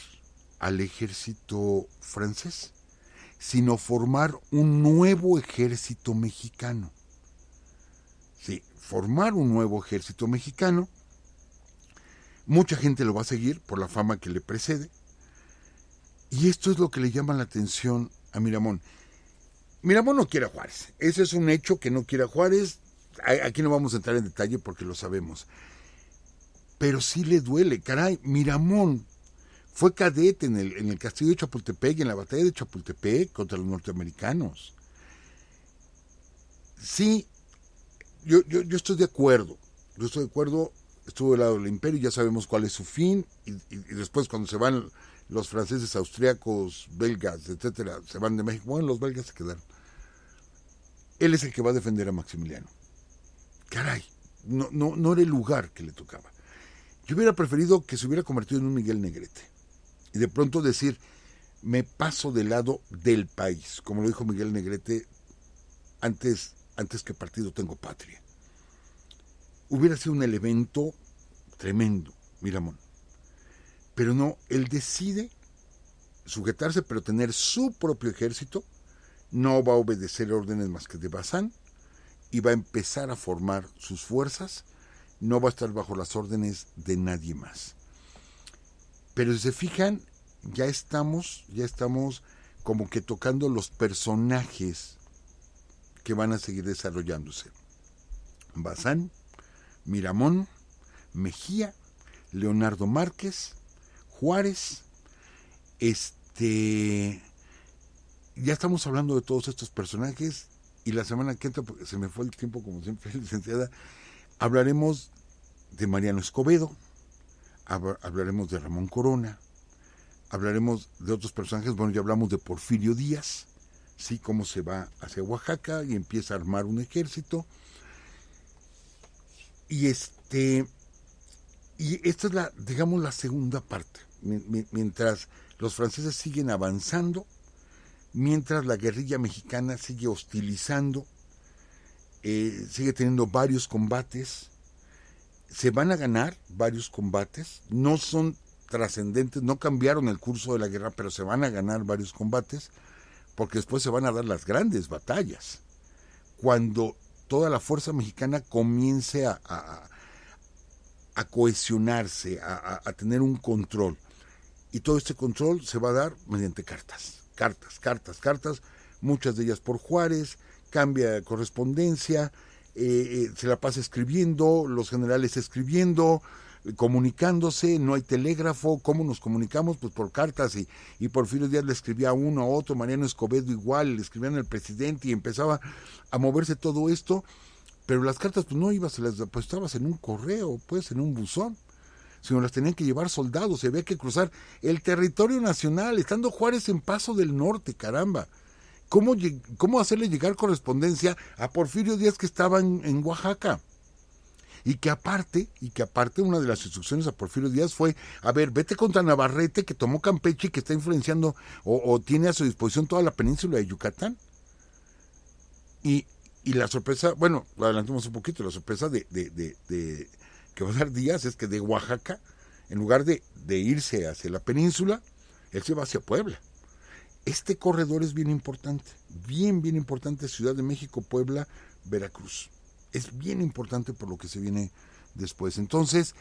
al ejército francés, sino formar un nuevo ejército mexicano. Sí, formar un nuevo ejército mexicano. Mucha gente lo va a seguir por la fama que le precede. Y esto es lo que le llama la atención a Miramón. Miramón no quiere a Juárez. Ese es un hecho, que no quiere a Juárez. Aquí no vamos a entrar en detalle porque lo sabemos. Pero sí le duele. Caray, Miramón fue cadete en el castillo de Chapultepec y en la batalla de Chapultepec contra los norteamericanos. Sí, yo estoy de acuerdo. Yo estoy de acuerdo. Estuvo del lado del imperio, ya sabemos cuál es su fin. Y después, cuando se van los franceses, austriacos, belgas, etcétera, se van de México. Bueno, los belgas se quedaron. Él es el que va a defender a Maximiliano. Caray, no era el lugar que le tocaba. Yo hubiera preferido que se hubiera convertido en un Miguel Negrete. Y de pronto decir, me paso del lado del país. Como lo dijo Miguel Negrete, antes que partido tengo patria. Hubiera sido un evento tremendo, Miramón. Pero no, él decide sujetarse, pero tener su propio ejército. No va a obedecer órdenes más que de Bazán y va a empezar a formar sus fuerzas. No va a estar bajo las órdenes de nadie más. Pero si se fijan, ya estamos como que tocando los personajes que van a seguir desarrollándose. Bazán, Miramón, Mejía, Leonardo Márquez, Juárez, ya estamos hablando de todos estos personajes, y la semana que entra, porque se me fue el tiempo como siempre, licenciada, hablaremos de Mariano Escobedo, hablaremos de Ramón Corona, hablaremos de otros personajes. Bueno, ya hablamos de Porfirio Díaz, sí, cómo se va hacia Oaxaca y empieza a armar un ejército. Y esta es la segunda parte. Mientras los franceses siguen avanzando, mientras la guerrilla mexicana sigue hostilizando, sigue teniendo varios combates, se van a ganar varios combates, no son trascendentes, no cambiaron el curso de la guerra, pero se van a ganar varios combates, porque después se van a dar las grandes batallas, cuando toda la fuerza mexicana comience a cohesionarse, a tener un control. Y todo este control se va a dar mediante cartas, muchas de ellas por Juárez, cambia correspondencia, se la pasa escribiendo, los generales escribiendo, comunicándose, no hay telégrafo. ¿Cómo nos comunicamos? Pues por cartas, y Porfirio Díaz le escribía a uno, a otro, Mariano Escobedo igual, le escribían al presidente, y empezaba a moverse todo esto. Pero las cartas pues no ibas, se las depositabas en un correo, pues en un buzón, sino las tenían que llevar soldados, se había que cruzar el territorio nacional, estando Juárez en Paso del Norte, caramba. ¿Cómo hacerle llegar correspondencia a Porfirio Díaz, que estaba en Oaxaca? Y que aparte, una de las instrucciones a Porfirio Díaz fue, a ver, vete contra Navarrete, que tomó Campeche y que está influenciando o tiene a su disposición toda la península de Yucatán. Y la sorpresa, bueno, lo adelantamos un poquito, la sorpresa de que va a dar Díaz es que de Oaxaca, en lugar de irse hacia la península, él se va hacia Puebla. Este corredor es bien importante, bien importante, Ciudad de México, Puebla, Veracruz. Es bien importante por lo que se viene después. Entonces,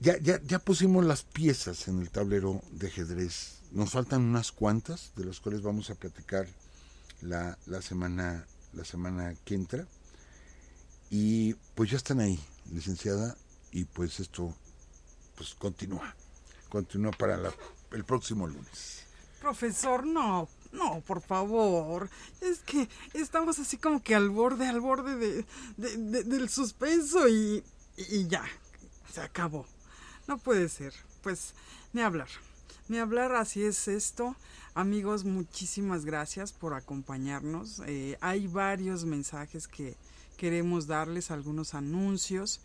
ya pusimos las piezas en el tablero de ajedrez. Nos faltan unas cuantas, de las cuales vamos a platicar la semana que entra. Y pues ya están ahí, licenciada, y pues esto pues continúa para el próximo lunes. Profesor, no, por favor. Es que estamos así como que al borde del suspenso y ya, se acabó. No puede ser. Pues ni hablar, así es esto. Amigos, muchísimas gracias por acompañarnos. Hay varios mensajes que queremos darles, algunos anuncios.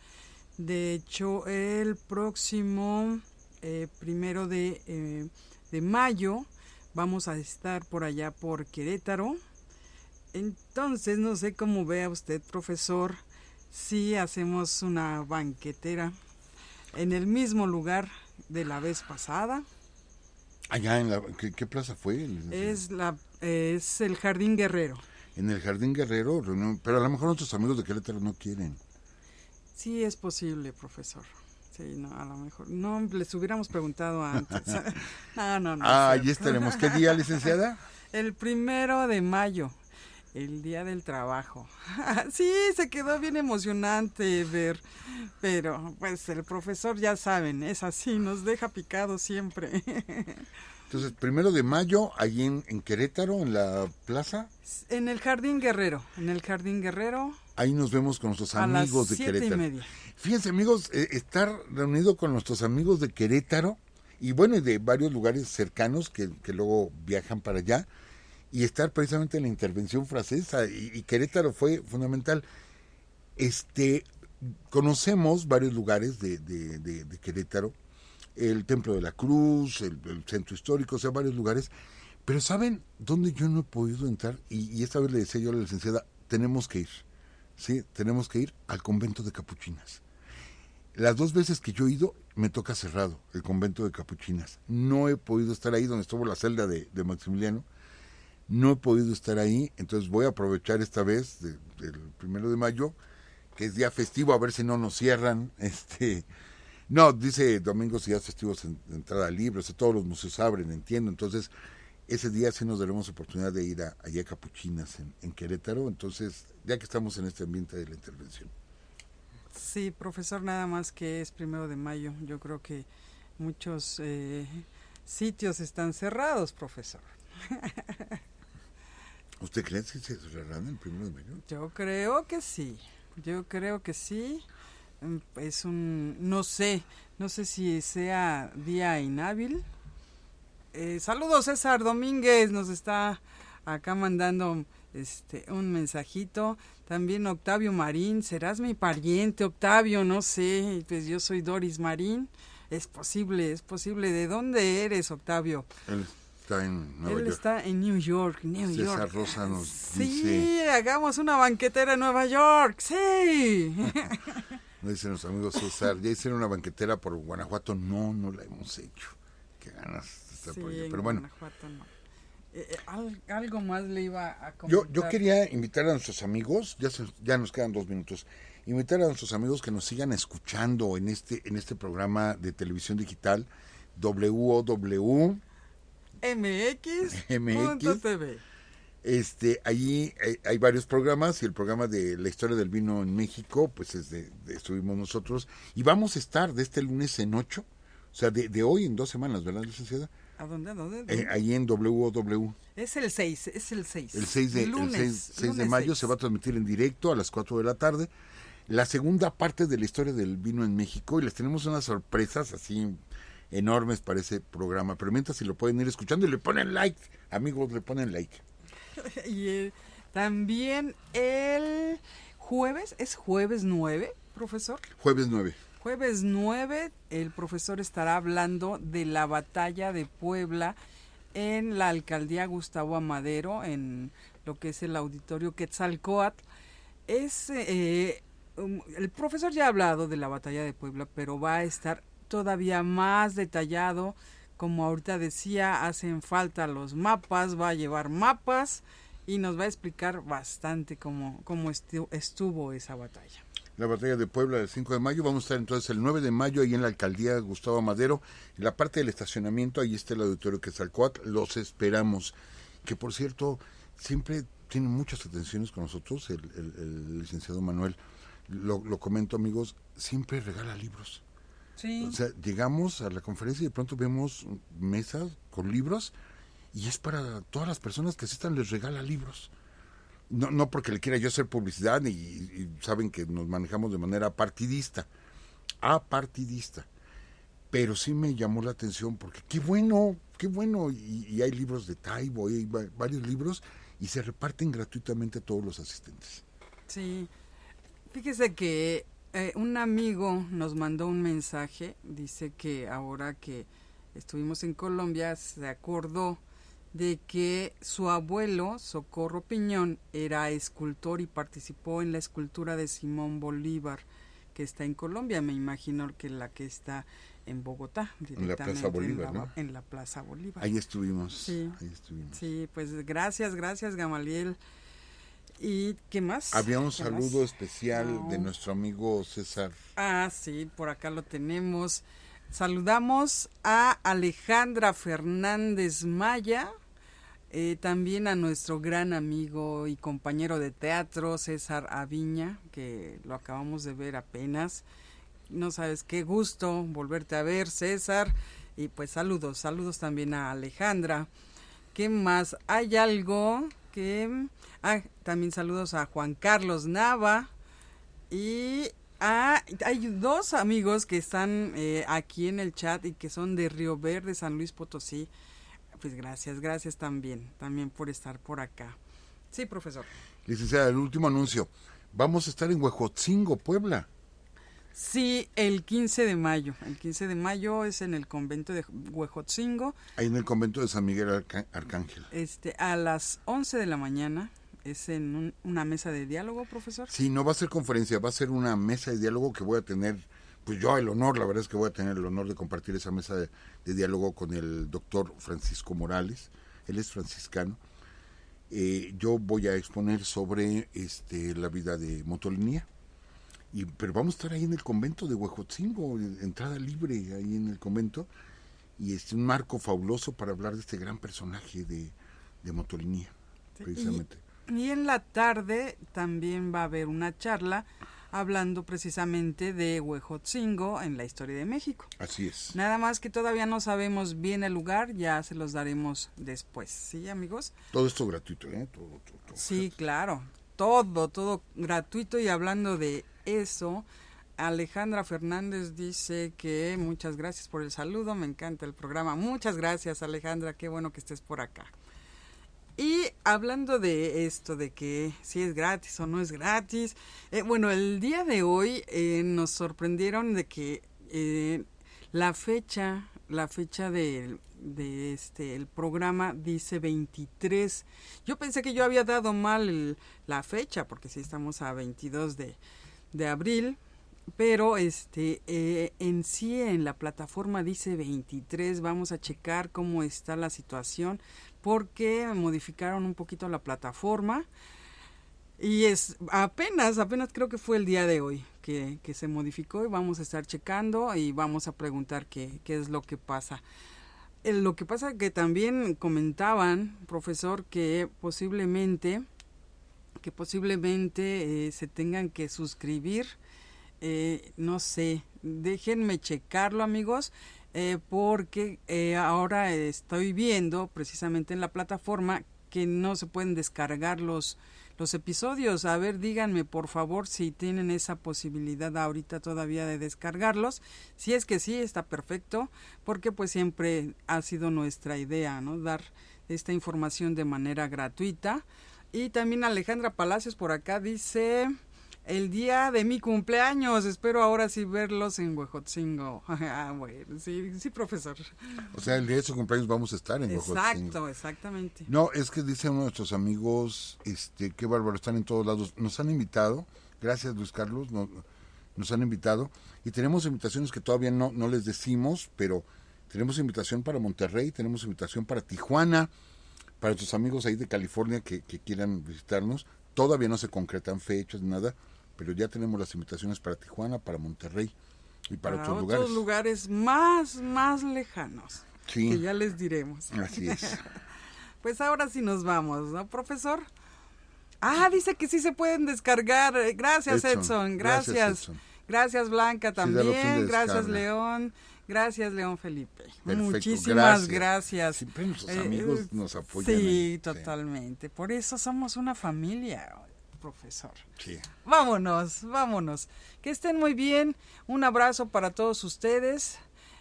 De hecho, el próximo 1 de mayo vamos a estar por allá por Querétaro. Entonces, no sé cómo vea usted, profesor, si hacemos una banquetera en el mismo lugar de la vez pasada. Allá ¿qué plaza fue? Es el Jardín Guerrero. en el Jardín Guerrero, pero a lo mejor nuestros amigos de Querétaro no quieren. Sí, es posible, profesor. Sí, no, a lo mejor. No, les hubiéramos preguntado antes. No. Allí estaremos. ¿Qué día, licenciada? El 1 de mayo, el Día del Trabajo. Sí, se quedó bien emocionante ver, pero pues el profesor ya saben, es así, nos deja picado siempre. Entonces, 1 de mayo, allí en Querétaro, en la plaza. En el Jardín Guerrero. Ahí nos vemos con nuestros amigos de Querétaro. A las 7:30. Fíjense, amigos, estar reunido con nuestros amigos de Querétaro y bueno, y de varios lugares cercanos que luego viajan para allá, y estar precisamente en la intervención francesa, y Querétaro fue fundamental. Conocemos varios lugares de Querétaro, el Templo de la Cruz, el Centro Histórico, o sea, varios lugares, pero ¿saben dónde yo no he podido entrar? Y esta vez le decía yo a la licenciada, tenemos que ir, ¿sí? Tenemos que ir al convento de Capuchinas. Las 2 veces que yo he ido, me toca cerrado, el convento de Capuchinas. No he podido estar ahí donde estuvo la celda de Maximiliano. No he podido estar ahí, entonces voy a aprovechar esta vez del 1 de mayo, que es día festivo, a ver si no nos cierran. No, dice domingos y días festivos de entrada libre, o sea, todos los museos abren, entiendo. Entonces, ese día sí nos daremos oportunidad de ir allá a Capuchinas, en Querétaro. Entonces, ya que estamos en este ambiente de la intervención. Sí, profesor, nada más que es 1 de mayo. Yo creo que muchos sitios están cerrados, profesor. ¿Usted cree que se cerrarán el 1 de mayo? Yo creo que sí. Es no sé si sea día inhábil. Saludos, César Domínguez, nos está acá mandando un mensajito. También Octavio Marín, serás mi pariente, Octavio, no sé, pues yo soy Doris Marín. Es posible. ¿De dónde eres, Octavio? Él está en Nueva York. Él está en New York. César Rosa nos sí, dice... Sí, hagamos una banquetera en Nueva York, sí. Nos dicen los amigos César, ¿ya hicieron una banquetera por Guanajuato? No la hemos hecho. Qué ganas de estar por allá. Pero bueno. Guanajuato no. Algo más le iba a comentar. Yo quería invitar a nuestros amigos, ya nos quedan 2 minutos, invitar a nuestros amigos que nos sigan escuchando en este programa de televisión digital, WOWMX.tv. Allí hay varios programas, y el programa de la historia del vino en México, pues estuvimos nosotros, y vamos a estar de este lunes en 8, o sea, de hoy en 2 semanas, ¿verdad, licenciada? ¿A dónde? Ahí en WOW. Es el 6. El 6 de mayo 6. Se va a transmitir en directo a las 4 de la tarde. La segunda parte de la historia del vino en México, y les tenemos unas sorpresas así enormes para ese programa. Pero mientras, si lo pueden ir escuchando y le ponen like, amigos, le ponen like. Y también el jueves, ¿es jueves 9, profesor? Jueves 9. Jueves 9, el profesor estará hablando de la batalla de Puebla en la alcaldía Gustavo Amadero, en lo que es el auditorio Quetzalcóatl. El profesor ya ha hablado de la batalla de Puebla, pero va a estar todavía más detallado. Como ahorita decía, hacen falta los mapas, va a llevar mapas y nos va a explicar bastante cómo estuvo esa batalla. La batalla de Puebla del 5 de mayo, vamos a estar entonces el 9 de mayo ahí en la alcaldía Gustavo Amadero, en la parte del estacionamiento, ahí está el auditorio Quetzalcóatl, los esperamos, que por cierto, siempre tiene muchas atenciones con nosotros, el licenciado Manuel, lo comento, amigos, siempre regala libros. Sí. O sea, llegamos a la conferencia y de pronto vemos mesas con libros, y es para todas las personas que asistan, les regala libros. No porque le quiera yo hacer publicidad, y saben que nos manejamos de manera apartidista, pero sí me llamó la atención porque qué bueno, y hay libros de Taibo, hay varios libros, y se reparten gratuitamente a todos los asistentes. Sí, fíjese que un amigo nos mandó un mensaje, dice que ahora que estuvimos en Colombia se acordó de que su abuelo, Socorro Piñón, era escultor y participó en la escultura de Simón Bolívar, que está en Colombia, me imagino que la que está en Bogotá, en la Plaza Bolívar, ¿no? En la Plaza Bolívar. Ahí estuvimos. Sí, pues gracias, Gamaliel. ¿Y qué más? Había un ¿Qué saludo más? especial de nuestro amigo César. Sí, por acá lo tenemos. Saludamos a Alejandra Fernández Maya, también a nuestro gran amigo y compañero de teatro César Aviña, que lo acabamos de ver apenas. No sabes qué gusto volverte a ver, César. Y pues saludos también a Alejandra. ¿Qué más? Hay algo que... también saludos a Juan Carlos Nava. Y hay dos amigos que están aquí en el chat y que son de Río Verde, San Luis Potosí. Pues gracias también por estar por acá. Sí, profesor. Licenciada, el último anuncio. Vamos a estar en Huejotzingo, Puebla. Sí, el 15 de mayo. El 15 de mayo es en el convento de Huejotzingo. Ahí en el convento de San Miguel Arcángel. A las 11 de la mañana. ¿Es en una mesa de diálogo, profesor? Sí, no va a ser conferencia, va a ser una mesa de diálogo que voy a tener, pues yo el honor, la verdad es que voy a tener el honor de compartir esa mesa de diálogo con el doctor Francisco Morales, él es franciscano. Yo voy a exponer sobre la vida de Motolinía, pero vamos a estar ahí en el convento de Huejotzingo, entrada libre ahí en el convento, y un marco fabuloso para hablar de este gran personaje de Motolinía, precisamente. Y en la tarde también va a haber una charla hablando precisamente de Huejotzingo en la historia de México. Así es. Nada más que todavía no sabemos bien el lugar, ya se los daremos después, ¿sí, amigos? Todo esto gratuito, ¿eh? Todo. Sí, claro, todo gratuito. Y hablando de eso, Alejandra Fernández dice que muchas gracias por el saludo, me encanta el programa. Muchas gracias, Alejandra, qué bueno que estés por acá. Y hablando de esto, de que si es gratis o no es gratis, bueno, el día de hoy nos sorprendieron de que la fecha del el programa dice 23. Yo pensé que yo había dado mal la fecha, porque sí estamos a 22 de abril, pero en sí en la plataforma dice 23. Vamos a checar cómo está la situación, porque modificaron un poquito la plataforma y apenas creo que fue el día de hoy que se modificó, y vamos a estar checando y vamos a preguntar qué es lo que pasa. Lo que pasa que también comentaban, profesor, que posiblemente se tengan que suscribir, no sé, déjenme checarlo, amigos. Porque ahora estoy viendo precisamente en la plataforma que no se pueden descargar los episodios. A ver, díganme por favor si tienen esa posibilidad ahorita todavía de descargarlos. Si es que sí, está perfecto, porque pues siempre ha sido nuestra idea, ¿no? Dar esta información de manera gratuita. Y también Alejandra Palacios por acá dice: el día de mi cumpleaños, espero ahora sí verlos en Huejotzingo. Bueno, sí, profesor. O sea, el día de su cumpleaños vamos a estar en Huejotzingo. Exactamente. No, es que dice uno de nuestros amigos, qué bárbaro, están en todos lados. Nos han invitado, gracias Luis Carlos, nos han invitado. Y tenemos invitaciones que todavía no les decimos, pero tenemos invitación para Monterrey, tenemos invitación para Tijuana, para nuestros amigos ahí de California que quieran visitarnos. Todavía no se concretan fechas ni nada, pero ya tenemos las invitaciones para Tijuana, para Monterrey y para otros lugares más lejanos, sí, que ya les diremos. Así es. Pues ahora sí nos vamos, ¿no, profesor? Dice que sí se pueden descargar. Gracias, Edson. Gracias. Gracias, Blanca, también. Gracias, León. Gracias, León Felipe. Perfecto, muchísimas gracias. Siempre nuestros amigos nos apoyan. Sí, totalmente. Sí. Por eso somos una familia, profesor. Sí. Vámonos. Que estén muy bien. Un abrazo para todos ustedes.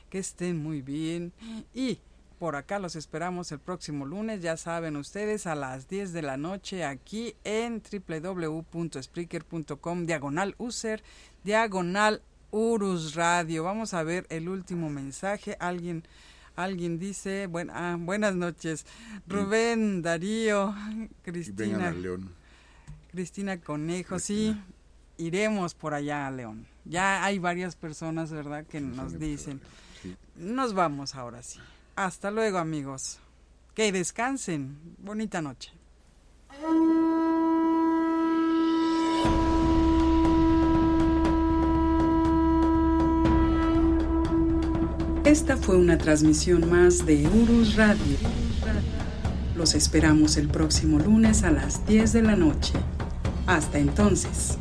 Que estén muy bien. Y por acá los esperamos el próximo lunes, ya saben ustedes, a las 10 de la noche aquí en www.spreaker.com/user/Urus Radio. Vamos a ver el último mensaje. Alguien dice, buenas noches, Rubén, Darío, Cristina. León. Cristina Conejo, sí, iremos por allá a León. Ya hay varias personas, ¿verdad?, que nos dicen. Sí. Nos vamos ahora sí. Hasta luego, amigos. Que descansen. Bonita noche. Esta fue una transmisión más de Urus Radio. Los esperamos el próximo lunes a las 10 de la noche. Hasta entonces.